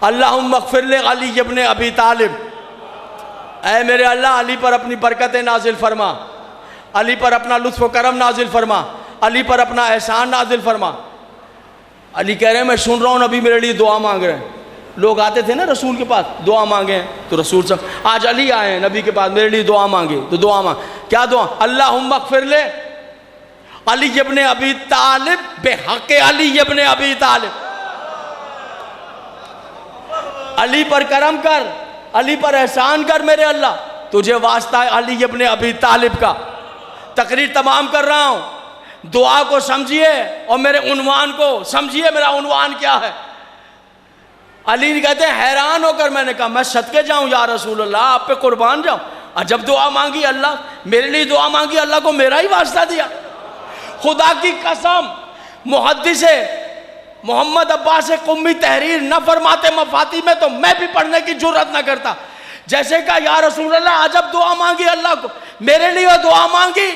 اللہم اغفر لعلی ابن ابی طالب، اے میرے اللہ علی پر اپنی برکتیں نازل فرما، علی پر اپنا لطف و کرم نازل فرما، علی پر اپنا احسان نازل فرما۔ علی کہہ رہے ہیں میں سن رہا ہوں نبی میرے لیے دعا مانگ رہے ہیں۔ لوگ آتے تھے نا رسول کے پاس، دعا مانگے ہیں تو رسول صاحب، آج علی آئے ہیں نبی کے پاس میرے لیے دعا مانگے، تو دعا مانگ، کیا دعا؟ اللہم اغفر لے علی ابن ابی طالب بحق علی ابن ابی طالب، علی پر کرم کر، علی پر احسان کر میرے اللہ، تجھے واسطہ ہے علی ابن ابی طالب کا۔ تقریر تمام کر رہا ہوں، دعا کو سمجھیے اور میرے عنوان کو سمجھیے، میرا عنوان کیا ہے۔ علی کہتے ہیں حیران ہو کر میں نے کہا میں صدقے جاؤں یا رسول اللہ، آپ پہ قربان جاؤں، اور جب دعا مانگی اللہ میرے لیے دعا مانگی، اللہ کو میرا ہی واسطہ دیا۔ خدا کی قسم محدث محمد عباس قمی تحریر نہ فرماتے مفاتیح میں تو میں بھی پڑھنے کی جرات نہ کرتا۔ جیسے کہا یا رسول اللہ عجب دعا مانگی اللہ کو، میرے لیے دعا مانگی،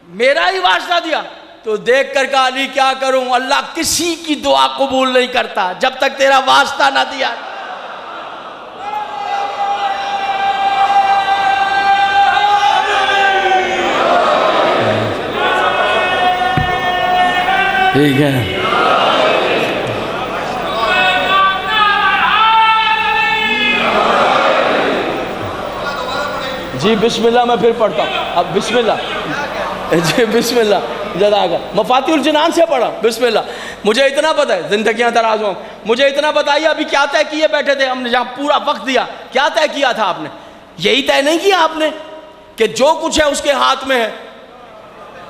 میرا ہی واسطہ دیا، تو دیکھ کر کہا علی کیا کروں، اللہ کسی کی دعا قبول نہیں کرتا جب تک تیرا واسطہ نہ دیا۔ ٹھیک ہے جی، بسم اللہ میں پھر پڑھتا ہوں، اب بسم اللہ، جی بسم اللہ، جزاک اللہ۔ مفاتیح الجنان سے پڑھا، بسم اللہ۔ مجھے اتنا پتہ ہے زندگیاں دراز ہوں، مجھے اتنا بتائیے ابھی کیا طے کیے بیٹھے تھے ہم نے جہاں پورا وقت دیا، کیا طے کیا تھا آپ نے؟ یہی طے نہیں کیا آپ نے کہ جو کچھ ہے اس کے ہاتھ میں ہے؟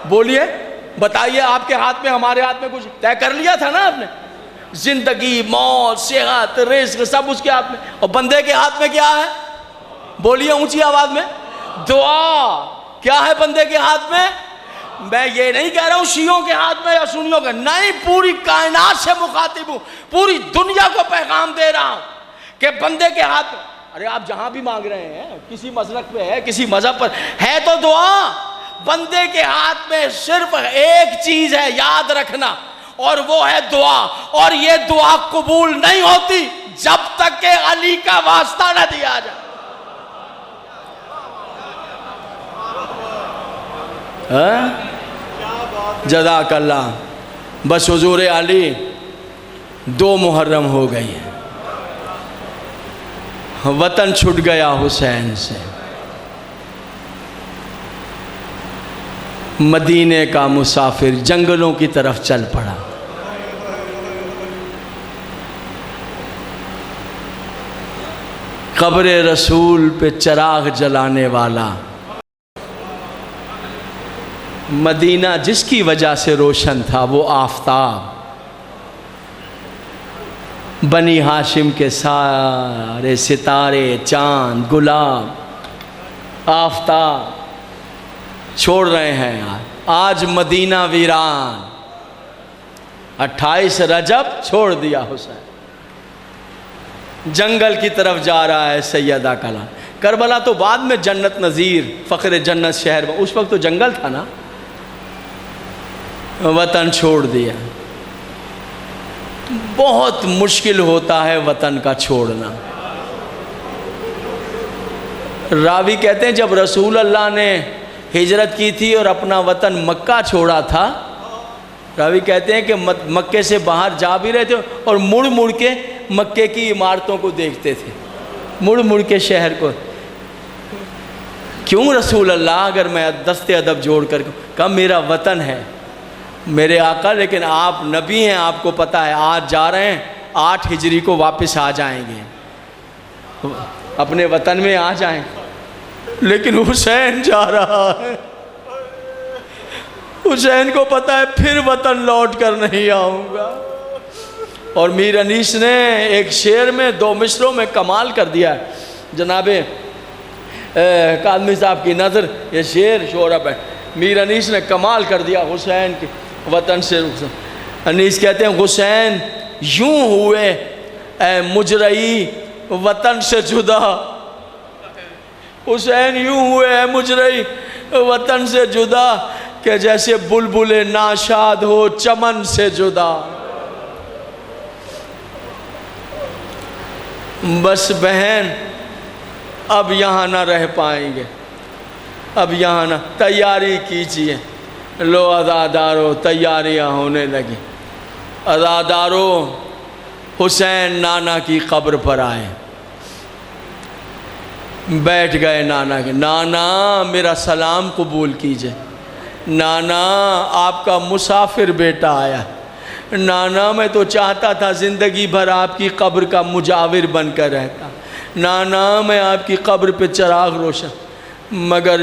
بولیے، بتائیے، آپ کے ہاتھ میں ہمارے ہاتھ میں کچھ طے کر لیا تھا نا آپ نے؟ زندگی، موت، صحت، رزق سب اس کے ہاتھ میں، اور بندے کے ہاتھ میں کیا ہے؟ بولیے اونچی آواز میں، دعا۔ کیا ہے بندے کے ہاتھ میں؟ میں یہ نہیں کہہ رہا ہوں شیعوں کے ہاتھ میں یا سنیوں کے، نہیں، پوری کائنات سے مخاطب ہوں، پوری دنیا کو پیغام دے رہا ہوں کہ بندے کے ہاتھ میں، ارے آپ جہاں بھی مانگ رہے ہیں، کسی مسلک پہ ہے، کسی مذہب پر ہے، تو دعا بندے کے ہاتھ میں صرف ایک چیز ہے، یاد رکھنا، اور وہ ہے دعا، اور یہ دعا قبول نہیں ہوتی جب تک کہ علی کا واسطہ نہ دیا جائے۔ جزاک اللہ۔ بس حضور علی 2 محرم ہو گئی ہے، وطن چھٹ گیا حسین سے، مدینے کا مسافر جنگلوں کی طرف چل پڑا، قبر رسول پہ چراغ جلانے والا، مدینہ جس کی وجہ سے روشن تھا وہ آفتاب، بنی ہاشم کے سارے ستارے، چاند، گلاب، آفتاب چھوڑ رہے ہیں آج مدینہ ویران، 28 رجب چھوڑ دیا حسین، جنگل کی طرف جا رہا ہے سیدہ کلا۔ کربلا تو بعد میں جنت نظیر فخر جنت شہر میں، اس وقت تو جنگل تھا نا۔ وطن چھوڑ دیا، بہت مشکل ہوتا ہے وطن کا چھوڑنا۔ راوی کہتے ہیں جب رسول اللہ نے ہجرت کی تھی اور اپنا وطن مکہ چھوڑا تھا، راوی کہتے ہیں کہ مکے سے باہر جا بھی رہے تھے اور مڑ مڑ کے مکے کی عمارتوں کو دیکھتے تھے، مڑ مڑ کے شہر کو۔ کیوں رسول اللہ؟ اگر میں دست ادب جوڑ کر کہا میرا وطن ہے میرے آقا، لیکن آپ نبی ہیں، آپ کو پتہ ہے آج جا رہے ہیں 8 ہجری کو واپس آ جائیں گے، اپنے وطن میں آ جائیں، لیکن حسین جا رہا ہے، حسین کو پتہ ہے پھر وطن لوٹ کر نہیں آؤں گا۔ اور میر انیس نے ایک شعر میں 2 مصروں میں کمال کر دیا ہے۔ جناب کاظمی صاحب کی نظر یہ شعر شعرا ہے، میر انیس نے کمال کر دیا حسین کے وطن سے۔ انیس کہتے ہیں حسین یوں ہوئے اے مجرئی وطن سے جدا، حسین یوں ہوئے اے مجرئی وطن سے جدا کہ جیسے بلبل ناشاد ہو چمن سے جدا۔ بس بہن اب یہاں نہ رہ پائیں گے، اب یہاں نہ، تیاری کیجئے، لو عزادارو تیاریاں ہونے لگی۔ عزادارو حسین نانا کی قبر پر آئے، بیٹھ گئے نانا کے۔ نانا میرا سلام قبول کیجئے، نانا آپ کا مسافر بیٹا آیا، نانا میں تو چاہتا تھا زندگی بھر آپ کی قبر کا مجاور بن کر رہتا، نانا میں آپ کی قبر پہ چراغ روشن، مگر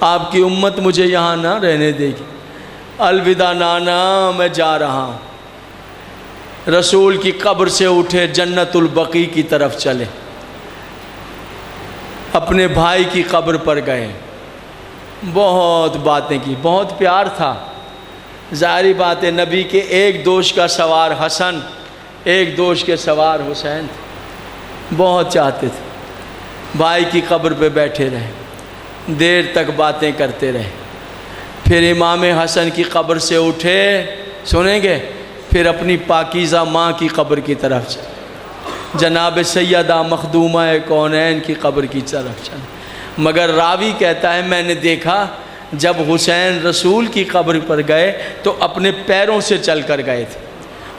آپ کی امت مجھے یہاں نہ رہنے دے گی، الوداع نانا میں جا رہا ہوں۔ رسول کی قبر سے اٹھے جنت البقیع کی طرف چلے، اپنے بھائی کی قبر پر گئے، بہت باتیں کی، بہت پیار تھا۔ ظاہری بات ہے نبی کے ایک دوش کا سوار حسن، ایک دوش کے سوار حسین تھے، بہت چاہتے تھے۔ بھائی کی قبر پہ بیٹھے رہے، دیر تک باتیں کرتے رہے، پھر امام حسن کی قبر سے اٹھے، سنیں گے، پھر اپنی پاکیزہ ماں کی قبر کی طرف چلے، جناب سیدہ مخدومہ کونین کی قبر کی طرف چلے۔ مگر راوی کہتا ہے میں نے دیکھا جب حسین رسول کی قبر پر گئے تو اپنے پیروں سے چل کر گئے تھے،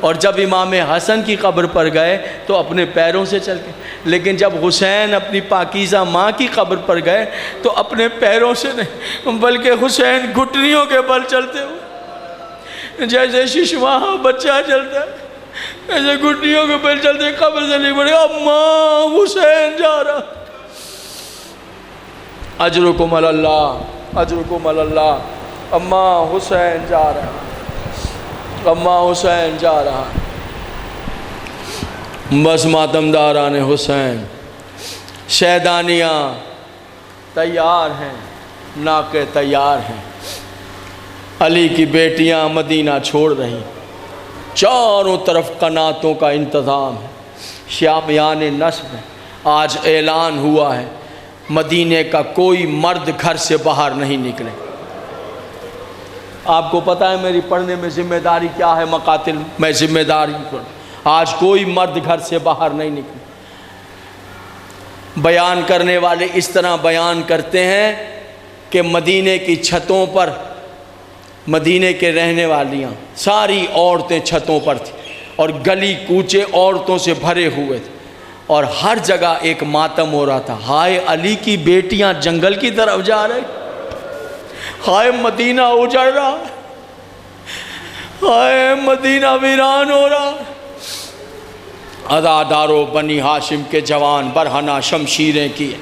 اور جب امام حسن کی قبر پر گئے تو اپنے پیروں سے چل کے، لیکن جب حسین اپنی پاکیزہ ماں کی قبر پر گئے تو اپنے پیروں سے نہیں بلکہ حسین گھٹنیوں کے بل چلتے ہوئے، جیسے ششواہا بچہ چلتا ہے ایسے گھٹنیوں کے بل چلتے، قبر سے نہیں بڑھے اماں حسین جا رہا، اجرکم علی اللہ، اجرکم علی اللہ، اماں حسین جا رہا، اماں حسین جا رہا۔ بس ماتمداران حسین، شیدانیاں تیار ہیں، ناقے تیار ہیں، علی کی بیٹیاں مدینہ چھوڑ رہی، چاروں طرف قناتوں کا انتظام ہے، شامیان نصب ہے۔ آج اعلان ہوا ہے مدینے کا کوئی مرد گھر سے باہر نہیں نکلے۔ آپ کو پتہ ہے میری پڑھنے میں ذمہ داری کیا ہے، مقاتل میں ذمہ داری پر، آج کوئی مرد گھر سے باہر نہیں نکلے۔ بیان کرنے والے اس طرح بیان کرتے ہیں کہ مدینے کی چھتوں پر، مدینے کے رہنے والیاں ساری عورتیں چھتوں پر تھیں اور گلی کوچے عورتوں سے بھرے ہوئے تھے، اور ہر جگہ ایک ماتم ہو رہا تھا، ہائے علی کی بیٹیاں جنگل کی طرف جا رہے، ہائے مدینہ اجڑ رہا، ہائے مدینہ ویران ہو رہا۔ عزادارو بنی ہاشم کے جوان برہنہ شمشیریں کیے،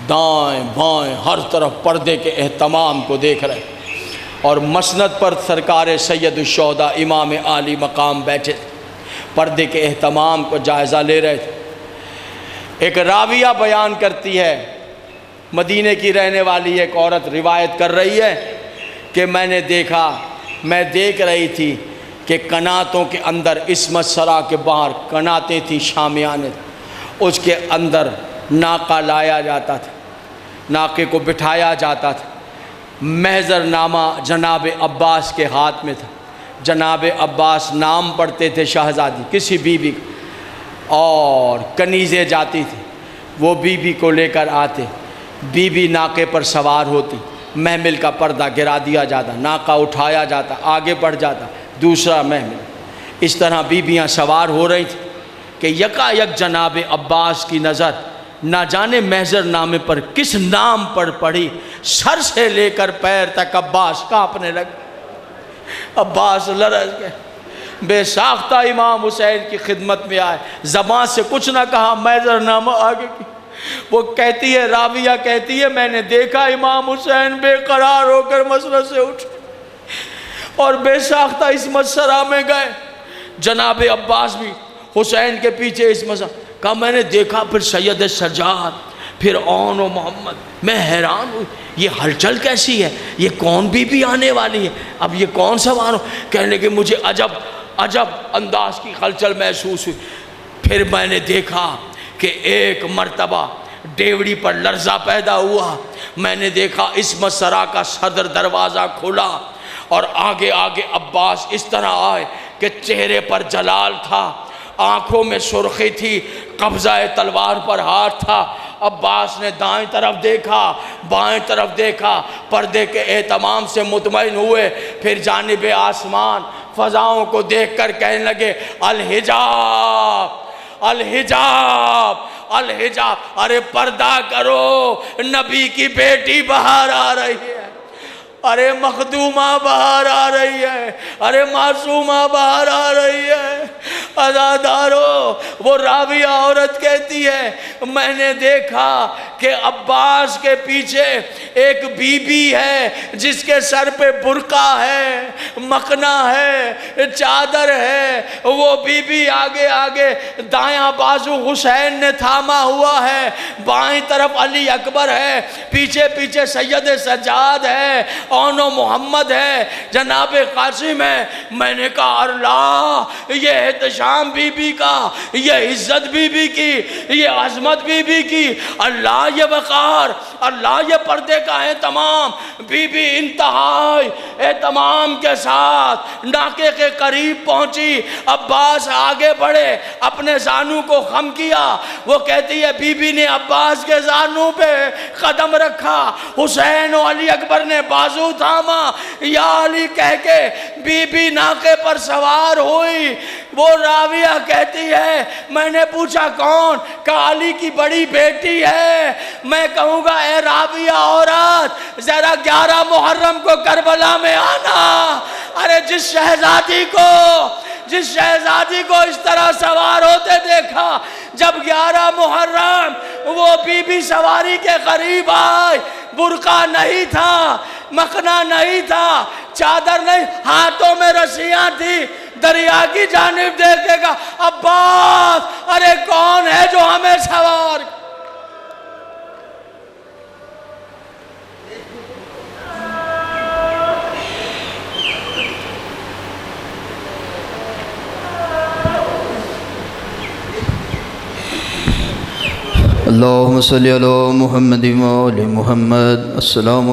دائیں بائیں ہر طرف پردے کے اہتمام کو دیکھ رہے، اور مسند پر سرکار سید الشہداء امام عالی مقام بیٹھے، پردے کے اہتمام کو جائزہ لے رہے تھے۔ ایک راویہ بیان کرتی ہے مدینے کی رہنے والی ایک عورت روایت کر رہی ہے کہ میں نے دیکھا، میں دیکھ رہی تھی کہ کناتوں کے اندر عصمت سرا کے باہر کناتیں تھیں، شامیانے، اس کے اندر ناقہ لایا جاتا تھا، ناقے کو بٹھایا جاتا تھا۔ محضر نامہ جناب عباس کے ہاتھ میں تھا، جناب عباس نام پڑھتے تھے شہزادی کسی بیوی کو، اور کنیزیں جاتی تھی، وہ بیوی کو لے کر آتے، بیوی ناقے پر سوار ہوتی، محمل کا پردہ گرا دیا جاتا، ناقہ اٹھایا جاتا، آگے بڑھ جاتا دوسرا محمل۔ اس طرح بیویاں سوار ہو رہی تھیں کہ یکا یک جناب عباس کی نظر نہ جانے محضر نامے پر کس نام پر پڑھی، سر سے لے کر پیر تک عباس کانپنے لگے۔ عباس لرز گئے، بے ساختہ امام حسین کی خدمت میں آئے، زبان سے کچھ نہ کہا، محضر نامہ آگے کی۔ وہ کہتی ہے، راویہ کہتی ہے، میں نے دیکھا امام حسین بے قرار ہو کر مسجد سے اٹھے اور بے ساختہ عصمت سرا میں گئے۔ جناب عباس بھی حسین کے پیچھے عصمت سرا، کہا میں نے دیکھا، پھر سید سجاد، پھر اون و محمد، میں حیران ہوئی، یہ ہلچل کیسی ہے، یہ کون بی بی آنے والی ہے، اب یہ کون سوار ہو؟ کہنے کہ مجھے عجب انداز کی ہلچل محسوس ہوئی۔ پھر میں نے دیکھا کہ ایک مرتبہ ڈیوڑی پر لرزہ پیدا ہوا، میں نے دیکھا عصمت سرا کا صدر دروازہ کھلا اور آگے عباس اس طرح آئے کہ چہرے پر جلال تھا، آنکھوں میں سرخی تھی، قبضہ تلوار پر ہاتھ تھا۔ عباس نے دائیں طرف دیکھا، بائیں طرف دیکھا، پردے کے اہتمام سے مطمئن ہوئے، پھر جانب آسمان فضاؤں کو دیکھ کر کہنے لگے، الحجاب الحجاب الحجاب، ارے پردہ کرو، نبی کی بیٹی باہر آ رہی ہے، ارے مخدومہ باہر آ رہی ہے، ارے معصومہ باہر آ رہی ہے۔ عزادارو، وہ راویہ عورت کہتی ہے، میں نے دیکھا کہ عباس کے پیچھے ایک بی بی ہے جس کے سر پہ برقع ہے، مکنا ہے، چادر ہے، وہ بی بی آگے دایاں بازو حسین نے تھاما ہوا ہے، بائیں طرف علی اکبر ہے، پیچھے سید سجاد ہے، اون و محمد ہے، جناب قاسم ہے۔ میں نے کہا اللہ، یہ احتشام بی بی کا، یہ عزت بی بی کی، یہ عظمت بی بی کی، اللہ یہ وقار، اللہ یہ پردے کا اہتمام۔ بی بی انتہائی اہتمام کے ساتھ ناقے کے قریب پہنچی، عباس آگے بڑھے، اپنے زانو کو خم کیا، وہ کہتی ہے بی بی نے عباس کے زانو پہ قدم رکھا، حسین و علی اکبر نے بازو تھاما، یا علی کہہ کے بی بی ناقے پر سوار ہوئی۔ وہ راویہ کہتی ہے، میں نے پوچھا کون؟ کہا علی کی بڑی بیٹی ہے۔ میں کہوں گا اے راویہ عورت، ذرا 11 محرم کو کربلا میں آنا، ارے جس شہزادی کو اس طرح سوار ہوتے دیکھا، جب 11 محرم وہ بی بی سواری کے قریب آئی، برقع نہیں تھا، مکنا نہیں تھا، چادر نہیں، ہاتھوں میں رسیاں تھی، دریا کی جانب دیکھے گا، عباس ارے کون ہے جو ہمیں سوار؟ اللہم صلی علی محمد و آل محمد۔ السلام